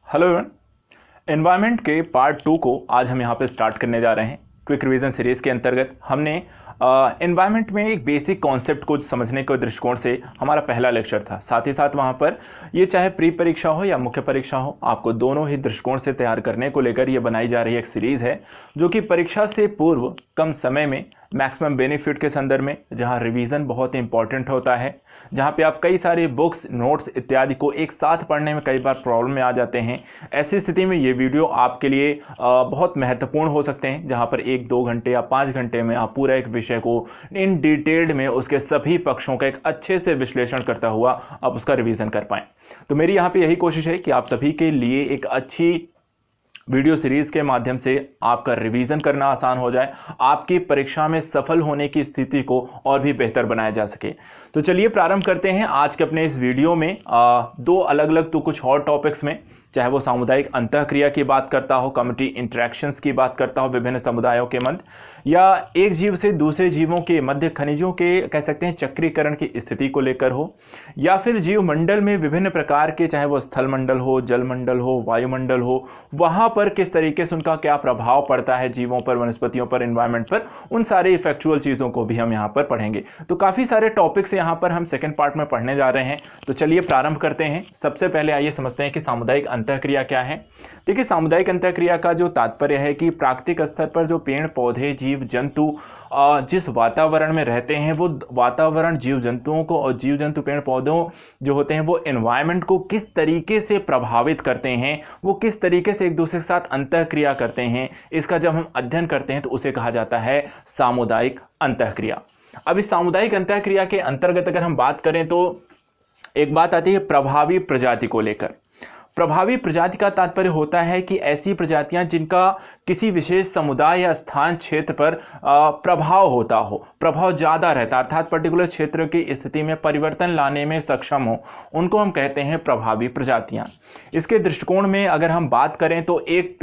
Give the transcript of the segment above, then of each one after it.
Hello everyone. Environment के part 2 को आज हम यहाँ पे स्टार्ट करने जा रहे हैं। क्विक रिवीजन सीरीज़ के अंतर्गत हमने एनवायरनमेंट में एक बेसिक कॉन्सेप्ट को समझने के दृष्टिकोण से हमारा पहला लेक्चर था। साथ ही साथ वहाँ पर ये चाहे प्री परीक्षा हो या मुख्य परीक्षा हो, आपको दोनों ही दृष्टिकोण से तैयार करने को लेकर ये बनाई जा रही एक सीरीज़ है जो कि परीक्षा से पूर्व कम समय में मैक्सिमम बेनिफिट के संदर्भ में, जहाँ रिवीजन बहुत इंपॉर्टेंट होता है, जहाँ पे आप कई सारी बुक्स, नोट्स इत्यादि को एक साथ पढ़ने में कई बार प्रॉब्लम में आ जाते हैं। ऐसी स्थिति में ये वीडियो आपके लिए बहुत महत्वपूर्ण हो सकते हैं, जहाँ पर 1-2 घंटे या 5 घंटे में आप पूरा एक विषय को इन डिटेल्ड में उसके सभी पक्षों का एक अच्छे से विश्लेषण करता हुआ आप उसका रिवीजन कर पाएँ। तो मेरी यहाँ पर यही कोशिश है कि आप सभी के लिए एक अच्छी वीडियो सीरीज़ के माध्यम से आपका रिवीजन करना आसान हो जाए, आपकी परीक्षा में सफल होने की स्थिति को और भी बेहतर बनाया जा सके। तो चलिए प्रारंभ करते हैं आज के अपने इस वीडियो में दो अलग अलग तो कुछ और टॉपिक्स में, चाहे वो सामुदायिक अंतःक्रिया की बात करता हो, कम्युनिटी इंटरेक्शंस की बात करता हो विभिन्न समुदायों के मध्य, या एक जीव से दूसरे जीवों के मध्य खनिजों के कह सकते हैं चक्रीकरण की स्थिति को लेकर हो, या फिर जीव मंडल में विभिन्न प्रकार के, चाहे वो स्थल मंडल हो, जल मंडल हो, वायुमंडल हो, वहाँ पर किस तरीके से उनका क्या प्रभाव पड़ता है जीवों पर, वनस्पतियों पर, एनवायरनमेंट पर, उन सारे इफेक्चुअल चीज़ों को भी हम यहाँ पर पढ़ेंगे। तो काफ़ी सारे टॉपिक्स यहाँ पर हम सेकेंड पार्ट में पढ़ने जा रहे हैं। तो चलिए प्रारंभ करते हैं। सबसे पहले आइए समझते हैं कि सामुदायिक अंतःक्रिया क्या है। देखिए, सामुदायिक अंतःक्रिया का जो तात्पर्य है कि प्राकृतिक स्तर पर जो पेड़ पौधे, जीव जंतु जिस वातावरण में रहते हैं, वो वातावरण जीव जंतुओं को और जीव जंतु पेड़ पौधों जो होते हैं वो एनवायरनमेंट को किस तरीके से प्रभावित करते हैं, वो किस तरीके से एक दूसरे के साथ अंतःक्रिया करते हैं, इसका जब हम अध्ययन करते हैं तो उसे कहा जाता है सामुदायिक अंतःक्रिया। अब इस सामुदायिक अंतःक्रिया के अंतर्गत अगर हम बात करें तो एक बात आती है प्रभावी प्रजाति को लेकर। प्रभावी प्रजाति का तात्पर्य होता है कि ऐसी प्रजातियां जिनका किसी विशेष समुदाय या स्थान क्षेत्र पर प्रभाव होता हो, प्रभाव ज़्यादा रहता है, अर्थात पर्टिकुलर क्षेत्र की स्थिति में परिवर्तन लाने में सक्षम हो, उनको हम कहते हैं प्रभावी प्रजातियां। इसके दृष्टिकोण में अगर हम बात करें तो एक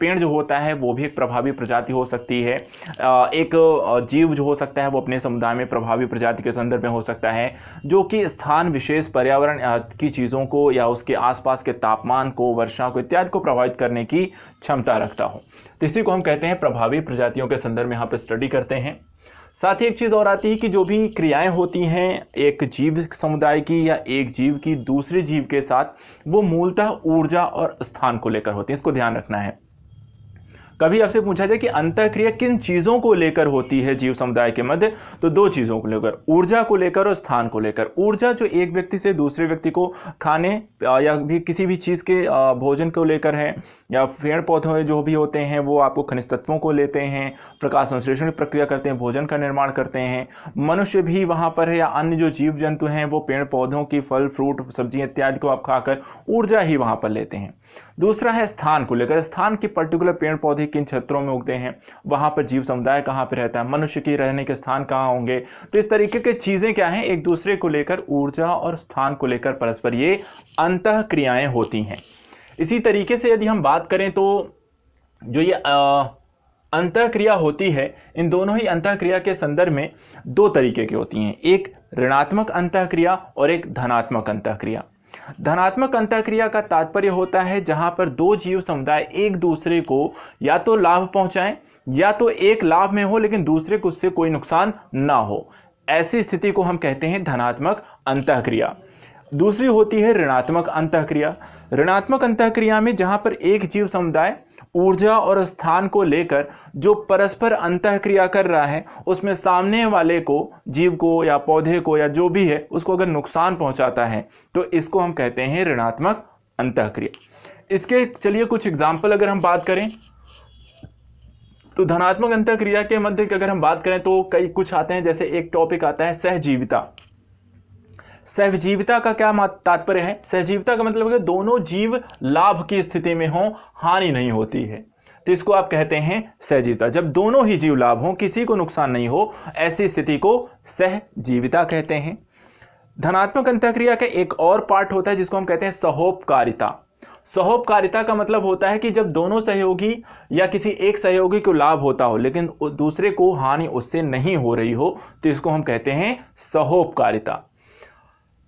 पेड़ जो होता है वो भी एक प्रभावी प्रजाति हो सकती है। एक जीव जो हो सकता है वो अपने समुदाय में प्रभावी प्रजाति के संदर्भ में हो सकता है, जो कि स्थान विशेष पर्यावरण की चीज़ों को या उसके आसपास के तापमान को, वर्षा को इत्यादि को प्रभावित करने की क्षमता रखता हो। तो इसी को हम कहते हैं प्रभावी प्रजातियों के संदर्भ में यहाँ पर स्टडी करते हैं। साथ ही एक चीज़ और आती है कि जो भी क्रियाएं होती हैं एक जीव समुदाय की या एक जीव की दूसरे जीव के साथ, वो मूलतः ऊर्जा और स्थान को लेकर होती है। इसको ध्यान रखना है। कभी आपसे पूछा जाए कि अंतःक्रिया किन चीज़ों को लेकर होती है जीव समुदाय के मध्य, तो दो चीज़ों को लेकर, ऊर्जा को लेकर और स्थान को लेकर। ऊर्जा जो एक व्यक्ति से दूसरे व्यक्ति को खाने या भी किसी भी चीज़ के भोजन को लेकर है, या पेड़ पौधे जो भी होते हैं वो आपको खनिज तत्वों को लेते हैं, प्रकाश संश्लेषण की प्रक्रिया करते हैं, भोजन का निर्माण करते हैं। मनुष्य भी वहाँ पर है, या अन्य जो जीव जंतु हैं वो पेड़ पौधों की फल, फ्रूट, सब्जियाँ इत्यादि को आप खाकर ऊर्जा ही वहाँ पर लेते हैं। दूसरा है स्थान को लेकर। स्थान की पर्टिकुलर पेड़ पौधे किन क्षेत्रों में उगते हैं, वहां पर जीव समुदाय कहां पर रहता है, मनुष्य की रहने के स्थान कहां होंगे। तो इस तरीके की चीजें क्या हैं, एक दूसरे को लेकर, ऊर्जा और स्थान को लेकर परस्पर ये अंतःक्रियाएं होती हैं। इसी तरीके से यदि हम बात करें तो जो ये अंतःक्रिया होती है, इन दोनों ही अंतःक्रिया के संदर्भ में दो तरीके की होती हैं, एक ऋणात्मक अंतःक्रिया और एक धनात्मक अंतःक्रिया। धनात्मक अंतःक्रिया का तात्पर्य होता है जहां पर दो जीव समुदाय एक दूसरे को या तो लाभ पहुंचाएं, या तो एक लाभ में हो लेकिन दूसरे को उससे कोई नुकसान ना हो। ऐसी स्थिति को हम कहते हैं धनात्मक अंतःक्रिया। दूसरी होती है ऋणात्मक अंतःक्रिया। ऋणात्मक अंतःक्रिया में जहां पर एक जीव समुदाय ऊर्जा और स्थान को लेकर जो परस्पर अंतःक्रिया कर रहा है, उसमें सामने वाले को, जीव को या पौधे को या जो भी है, उसको अगर नुकसान पहुंचाता है तो इसको हम कहते हैं ऋणात्मक अंतःक्रिया। इसके चलिए कुछ एग्जाम्पल अगर हम बात करें तो धनात्मक अंतःक्रिया के मध्य अगर हम बात करें तो कई कुछ आते हैं। जैसे एक टॉपिक आता है सहजीविता। सहजीविता का क्या तात्पर्य है? सहजीविता का मतलब है कि दोनों जीव लाभ की स्थिति में हों, हानि नहीं होती है, तो इसको आप कहते हैं सहजीविता। जब दोनों ही जीव लाभ हों, किसी को नुकसान नहीं हो, ऐसी स्थिति को सहजीविता कहते हैं। धनात्मक अंतःक्रिया का एक और पार्ट होता है जिसको हम कहते हैं सहोपकारिता। सहोपकारिता का मतलब होता है कि जब दोनों सहयोगी या किसी एक सहयोगी को लाभ होता हो लेकिन दूसरे को हानि उससे नहीं हो रही हो, तो इसको हम कहते हैं सहोपकारिता।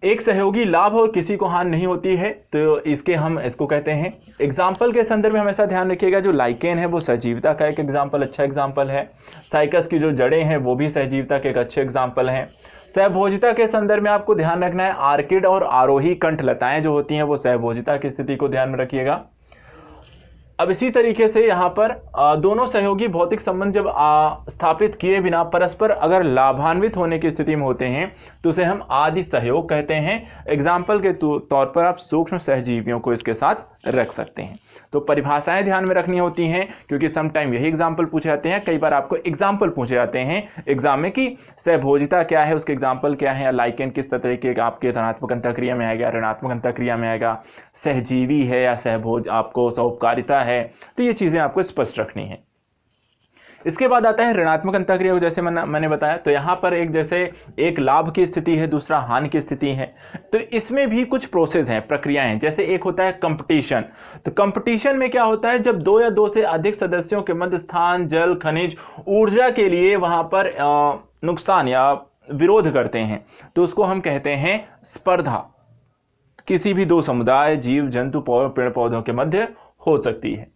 एक सहयोगी लाभ और किसी को हानि नहीं होती है, तो इसको कहते हैं। एग्जाम्पल के संदर्भ में हमेशा ध्यान रखिएगा, जो लाइकेन है वो सहजीविता का एक एग्जाम्पल, अच्छा एग्जाम्पल है। साइकस की जो जड़ें हैं वो भी सहजीविता के एक अच्छे एग्जाम्पल हैं। सहभोजिता के संदर्भ में आपको ध्यान रखना है, आर्किड और आरोही कंठलताएं जो होती हैं वो सहभोजिता की स्थिति को ध्यान में रखिएगा। अब इसी तरीके से यहाँ पर दोनों सहयोगी भौतिक संबंध जब स्थापित किए बिना परस्पर अगर लाभान्वित होने की स्थिति में होते हैं तो उसे हम आदि सहयोग कहते हैं। एग्जाम्पल के तौर पर आप सूक्ष्म सहजीवियों को इसके साथ रख सकते हैं। तो परिभाषाएं ध्यान में रखनी होती हैं, क्योंकि सम टाइम यही एग्जाम्पल पूछे जाते हैं। कई बार आपको एग्जाम्पल पूछे जाते हैं एग्जाम में कि सहभोजिता क्या है, उसके एग्जाम्पल क्या है, या लाइकेन किस तरीके का आपके धनात्मक अंतःक्रिया में आएगा, ऋणात्मक अंतःक्रिया में आएगा, सहजीवी है या सहभोज आपको सौपकारिता है, तो ये चीजें आपको स्पष्ट रखनी है। इसके बाद आता है ऋणात्मक अंतःक्रिया को, जैसे मैंने बताया। तो यहां पर एक लाभ की स्थिति है, दूसरा हानि की स्थिति है। तो इसमें भी कुछ प्रोसेस हैं, प्रक्रियाएं हैं। जैसे एक होता है कंपटीशन। तो कंपटीशन में क्या होता है, जब दो या दो से अधिक सदस्यों के मध्य स्थान, जल, खनिज, ऊर्जा के लिए वहां पर नुकसान या विरोध करते हैं, तो उसको हम कहते हैं स्पर्धा। किसी भी दो समुदाय, जीव जंतु, पेड़ पौधों के मध्य हो सकती है।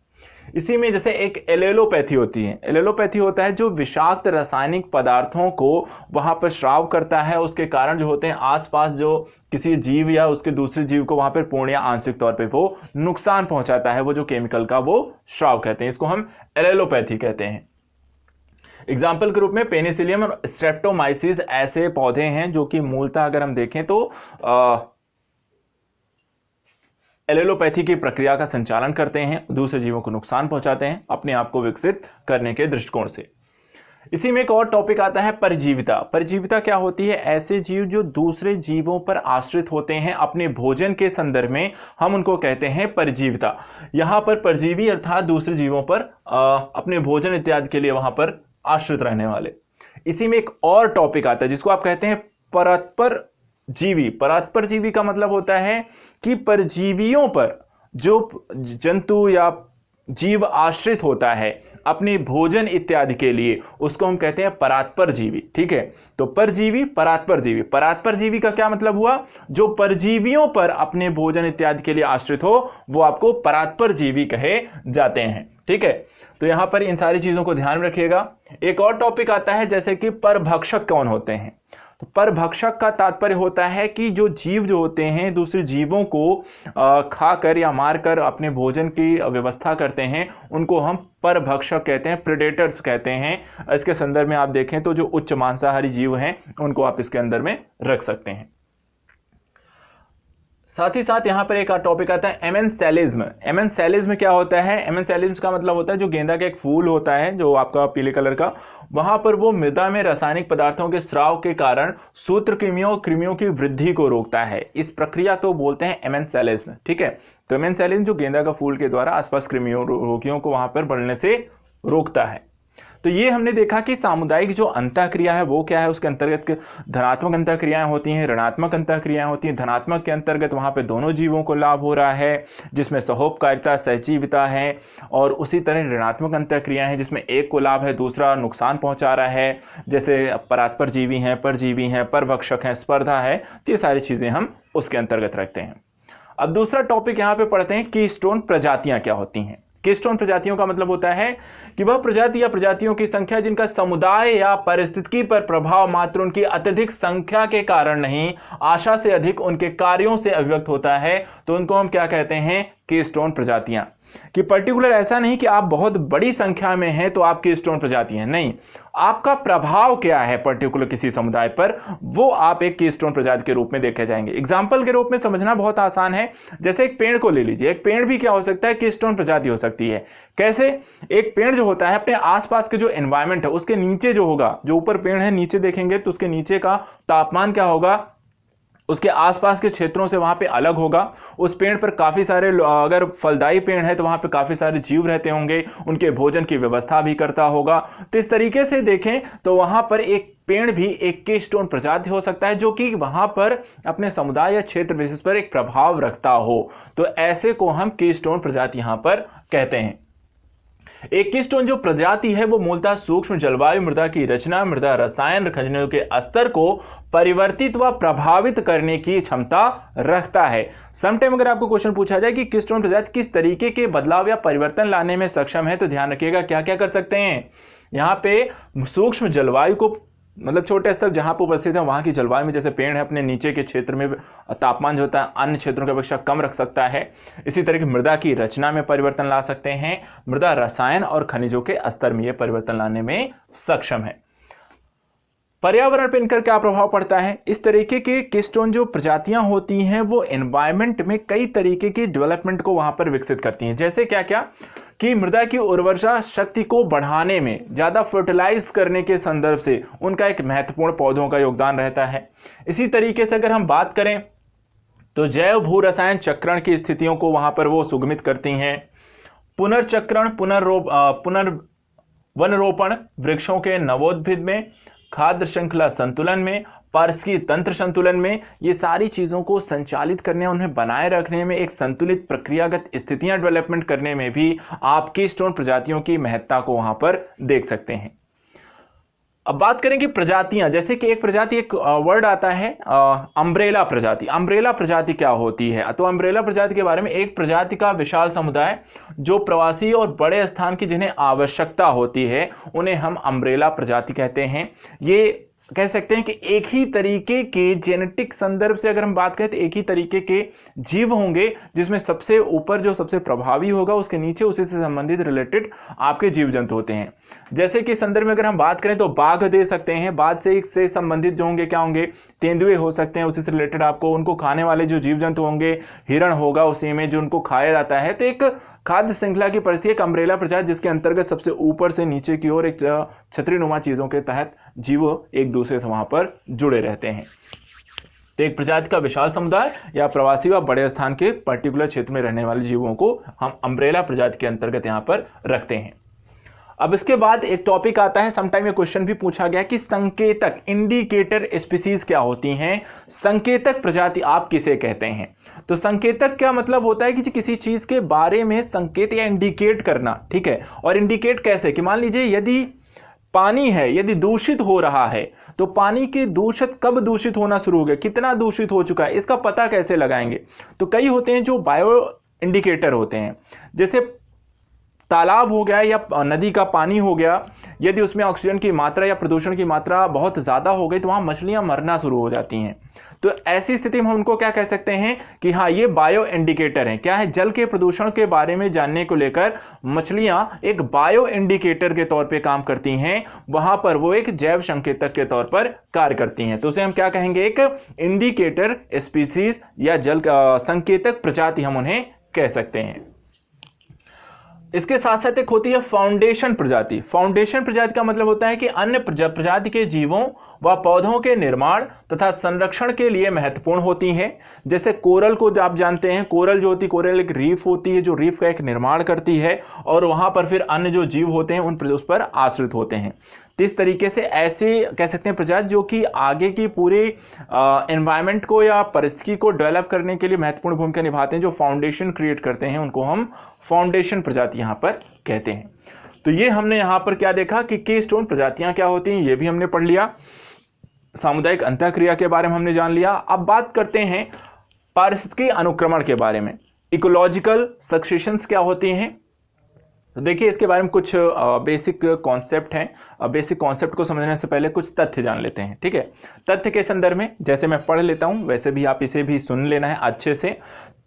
इसी में जैसे एक एलेलोपैथी होती है। एलेलोपैथी होता है जो विषाक्त रासायनिक पदार्थों को वहां पर श्राव करता है, उसके कारण जो होते हैं आसपास जो किसी जीव या उसके दूसरे जीव को वहां पर पूर्ण या आंशिक तौर पे वो नुकसान पहुंचाता है, वो जो केमिकल का वो श्राव कहते हैं, इसको हम एलेलोपैथी कहते हैं। एग्जाम्पल के रूप में पेनिसिलियम और स्ट्रेप्टोमाइसिस ऐसे पौधे हैं जो कि मूलतः अगर हम देखें तो एलेलोपैथी की प्रक्रिया का संचालन करते हैं, दूसरे जीवों को नुकसान पहुंचाते हैं अपने आप को विकसित करने के दृष्टिकोण से। इसी में एक और टॉपिक आता है परजीविता। परजीविता क्या होती है, ऐसे जीव जो दूसरे जीवों पर आश्रित होते हैं अपने भोजन के संदर्भ में, हम उनको कहते हैं परजीविता। यहां पर परजीवी अर्थात दूसरे जीवों पर अपने भोजन इत्यादि के लिए वहां पर आश्रित रहने वाले। इसी में एक और टॉपिक आता है जिसको आप कहते हैं परतपर जीवी। परतपर जीवी का मतलब होता है कि परजीवियों पर जो जंतु या जीव आश्रित होता है अपने भोजन इत्यादि के लिए, उसको हम कहते हैं परात्पर जीवी। ठीक है, तो परजीवी, परात्पर जीवी। परात्पर जीवी का क्या मतलब हुआ, जो परजीवियों पर अपने भोजन इत्यादि के लिए आश्रित हो वो आपको परात्पर जीवी कहे जाते हैं। ठीक है, तो यहां पर इन सारी चीजों को ध्यान रखिएगा। एक और टॉपिक आता है जैसे कि परभक्षक कौन होते हैं। तो परभक्षक का तात्पर्य होता है कि जो जीव जो होते हैं दूसरे जीवों को खाकर या मारकर अपने भोजन की व्यवस्था करते हैं, उनको हम परभक्षक कहते हैं, प्रेडेटर्स कहते हैं। इसके संदर्भ में आप देखें तो जो उच्च मांसाहारी जीव हैं उनको आप इसके अंदर में रख सकते हैं। साथ ही साथ यहां पर एक टॉपिक आता है एमेंसेलिज्म। एमेंसेलिज्म क्या होता है, एमेंसेलिज्म का मतलब होता है जो गेंदा का एक फूल होता है जो आपका पीले कलर का, वहां पर वो मृदा में रासायनिक पदार्थों के स्राव के कारण सूत्रकृमियों की वृद्धि को रोकता है। इस प्रक्रिया को बोलते हैं एमेंसेलिज्म। ठीक है, तो एमेंसेलिज्म जो गेंदा का फूल के द्वारा आसपास कृमियों रोगियों को वहां पर बढ़ने से रोकता है। तो ये हमने देखा कि सामुदायिक जो अंतःक्रिया है वो क्या है, उसके अंतर्गत धनात्मक अंतःक्रियाएं होती हैं, ऋणात्मक अंतःक्रियाएं होती हैं। धनात्मक के अंतर्गत वहां पे दोनों जीवों को लाभ हो रहा है जिसमें सहोपकारिता, सहजीविता है, और उसी तरह ऋणात्मक अंतःक्रियाएं हैं जिसमें एक को लाभ है दूसरा नुकसान पहुंचा रहा है, जैसे परात्पर जीवी हैं, परजीवी हैं, परभक्षक हैं, स्पर्धा है। तो ये सारी चीजें हम उसके अंतर्गत रखते हैं। अब दूसरा टॉपिक यहाँ पे पढ़ते हैं कीस्टोन प्रजातियां क्या होती हैं। कीस्टोन प्रजातियों का मतलब होता है कि वह प्रजाति या प्रजातियों की संख्या जिनका समुदाय या परिस्थिति पर प्रभाव मात्र उनकी अत्यधिक संख्या के कारण नहीं, आशा से अधिक उनके कार्यों से अभिव्यक्त होता है, तो उनको हम क्या कहते हैं, कीस्टोन प्रजातियां। कि पर्टिकुलर ऐसा नहीं कि आप बहुत बड़ी संख्या में हैं तो आप कीस्टोन प्रजाति हैं, नहीं, आपका प्रभाव क्या है पर्टिकुलर किसी समुदाय पर, वो आप एक कीस्टोन प्रजाति के रूप में देखे जाएंगे। एग्जाम्पल के रूप में समझना बहुत आसान है, जैसे एक पेड़ को ले लीजिए। एक पेड़ भी क्या हो सकता है, कीस्टोन प्रजाति हो सकती है। कैसे, एक पेड़ जो होता है अपने आसपास के जो एनवायरमेंट है उसके नीचे जो होगा, जो ऊपर पेड़ है नीचे देखेंगे तो उसके नीचे का तापमान क्या होगा, उसके आसपास के क्षेत्रों से वहां पे अलग होगा। उस पेड़ पर काफ़ी सारे, अगर फलदायी पेड़ है तो वहां पे काफ़ी सारे जीव रहते होंगे, उनके भोजन की व्यवस्था भी करता होगा। तो इस तरीके से देखें तो वहां पर एक पेड़ भी एक कीस्टोन प्रजाति हो सकता है जो कि वहां पर अपने समुदाय या क्षेत्र विशेष पर एक प्रभाव रखता हो, तो ऐसे को हम कीस्टोन प्रजाति यहां पर कहते हैं। एक कीस्टोन जो प्रजाति है वो मूलतः सूक्ष्म जलवायु, मृदा की रचना, मृदा रसायन, खनिजों के स्तर को परिवर्तित व प्रभावित करने की क्षमता रखता है। समटाइम अगर आपको क्वेश्चन पूछा जाए कि कीस्टोन प्रजाति किस तरीके के बदलाव या परिवर्तन लाने में सक्षम है, तो ध्यान रखिएगा क्या क्या कर सकते हैं। यहाँ पे सूक्ष्म जलवायु को मतलब छोटे स्तर जहां पर उपस्थित है वहां की जलवायु में, जैसे पेड़ है अपने नीचे के क्षेत्र में तापमान जो होता है अन्य क्षेत्रों की अपेक्षा कम रख सकता है। इसी तरह की मृदा की रचना में परिवर्तन ला सकते हैं, मृदा रसायन और खनिजों के स्तर में यह परिवर्तन लाने में सक्षम है। पर्यावरण पर इनका क्या प्रभाव पड़ता है। इस तरीके के कीस्टोन जो प्रजातियां होती हैं वो एनवायरनमेंट में कई तरीके की डेवलपमेंट को वहां पर विकसित करती हैं, जैसे क्या क्या कि मृदा की उर्वरता शक्ति को बढ़ाने में, ज़्यादा फर्टिलाइज करने के संदर्भ से उनका एक महत्वपूर्ण पौधों का योगदान रहता है। इसी तरीके से अगर हम बात करें तो जैव भू रसायन चक्रण की स्थितियों को वहां पर वो सुगमित करती हैं। पुनर्चक्रण, वनरोपण, वृक्षों के नवोद्भिद में, खाद्य श्रृंखला संतुलन में, पारिस्थितिकी तंत्र संतुलन में, ये सारी चीज़ों को संचालित करने, उन्हें बनाए रखने में, एक संतुलित प्रक्रियागत स्थितियां डेवलपमेंट करने में भी आप कीस्टोन प्रजातियों की महत्ता को वहां पर देख सकते हैं। अब बात करें कि प्रजातियां, जैसे कि एक प्रजाति, एक वर्ड आता है अम्ब्रेला प्रजाति। अम्ब्रेला प्रजाति क्या होती है, तो अम्ब्रेला प्रजाति के बारे में, एक प्रजाति का विशाल समुदाय जो प्रवासी और बड़े स्थान की जिन्हें आवश्यकता होती है उन्हें हम अम्ब्रेला प्रजाति कहते हैं। ये कह सकते हैं कि एक ही तरीके के जेनेटिक संदर्भ से अगर हम बात करें तो एक ही तरीके के जीव होंगे, जिसमें सबसे ऊपर जो सबसे प्रभावी होगा उसके नीचे उसी से संबंधित रिलेटेड आपके जीव जंतु होते हैं। जैसे कि संदर्भ में अगर हम बात करें तो बाघ दे सकते हैं, बाघ से संबंधित जो होंगे क्या होंगे, तेंदुए हो सकते हैं, उसी से रिलेटेड आपको उनको खाने वाले जो जीव जंतु होंगे, हिरण होगा उसी में जो उनको खाया जाता है। तो एक खाद्य श्रृंखला की परिस्थिति, एक अम्ब्रेला प्रजाति जिसके अंतर्गत सबसे ऊपर से नीचे की ओर एक छतरीनुमा चीजों के तहत जीव एक दूसरे से वहां पर जुड़े रहते हैं। तो एक प्रजाति का विशाल समुदाय या प्रवासी व बड़े स्थान के पर्टिकुलर क्षेत्र में रहने वाले जीवों को हम अम्ब्रेला प्रजाति के अंतर्गत यहां पर रखते हैं। अब इसके बाद एक टॉपिक आता है, समटाइम ये क्वेश्चन भी पूछा गया कि संकेतक, इंडिकेटर स्पीसीज क्या होती हैं, संकेतक प्रजाति आप किसे कहते हैं। तो संकेतक क्या मतलब होता है कि किसी चीज के बारे में संकेत या इंडिकेट करना, ठीक है। और इंडिकेट कैसे कि मान लीजिए यदि पानी है, यदि दूषित हो रहा है तो पानी के दूषित कब दूषित होना शुरू हो गया, कितना दूषित हो चुका है, इसका पता कैसे लगाएंगे। तो कई होते हैं जो बायो इंडिकेटर होते हैं, जैसे तालाब हो गया या नदी का पानी हो गया, यदि उसमें ऑक्सीजन की मात्रा या प्रदूषण की मात्रा बहुत ज़्यादा हो गई तो वहाँ मछलियाँ मरना शुरू हो जाती हैं। तो ऐसी स्थिति में हम उनको क्या कह सकते हैं कि हाँ ये बायो इंडिकेटर हैं। क्या है, जल के प्रदूषण के बारे में जानने को लेकर मछलियाँ एक बायो इंडिकेटर के तौर पे काम करती हैं, वहाँ पर वो एक जैव संकेतक के तौर पर कार्य करती हैं। तो उसे हम क्या कहेंगे, एक इंडिकेटर स्पीसीज या जल संकेतक प्रजाति हम उन्हें कह सकते हैं। इसके साथ साथ एक होती है फाउंडेशन प्रजाति। फाउंडेशन प्रजाति का मतलब होता है कि अन्य प्रजाति के जीवों व पौधों के निर्माण तथा संरक्षण के लिए महत्वपूर्ण होती हैं। जैसे कोरल को आप जानते हैं, कोरल जो होती है, कोरल एक रीफ होती है जो रीफ का एक निर्माण करती है और वहां पर फिर अन्य जो जीव होते हैं उस पर आश्रित होते हैं। तो इस तरीके से ऐसे कह सकते हैं प्रजाति जो कि आगे की पूरे एनवायरनमेंट को या परिस्थिति को डेवलप करने के लिए महत्वपूर्ण भूमिका निभाते हैं, जो फाउंडेशन क्रिएट करते हैं, उनको हम फाउंडेशन प्रजाति यहाँ पर कहते हैं। तो ये हमने यहाँ पर क्या देखा कि कीस्टोन प्रजातियाँ क्या होती हैं, ये भी हमने पढ़ लिया। सामुदायिक अंतःक्रिया के बारे में हमने जान लिया। अब बात करते हैं पारिस्थितिकी अनुक्रमण के बारे में। इकोलॉजिकल सक्सेशंस क्या होती हैं, तो देखिए इसके बारे में कुछ बेसिक कॉन्सेप्ट हैं। बेसिक कॉन्सेप्ट को समझने से पहले कुछ तथ्य जान लेते हैं, ठीक है। तथ्य के संदर्भ में जैसे मैं पढ़ लेता हूं वैसे भी आप इसे भी सुन लेना है अच्छे से।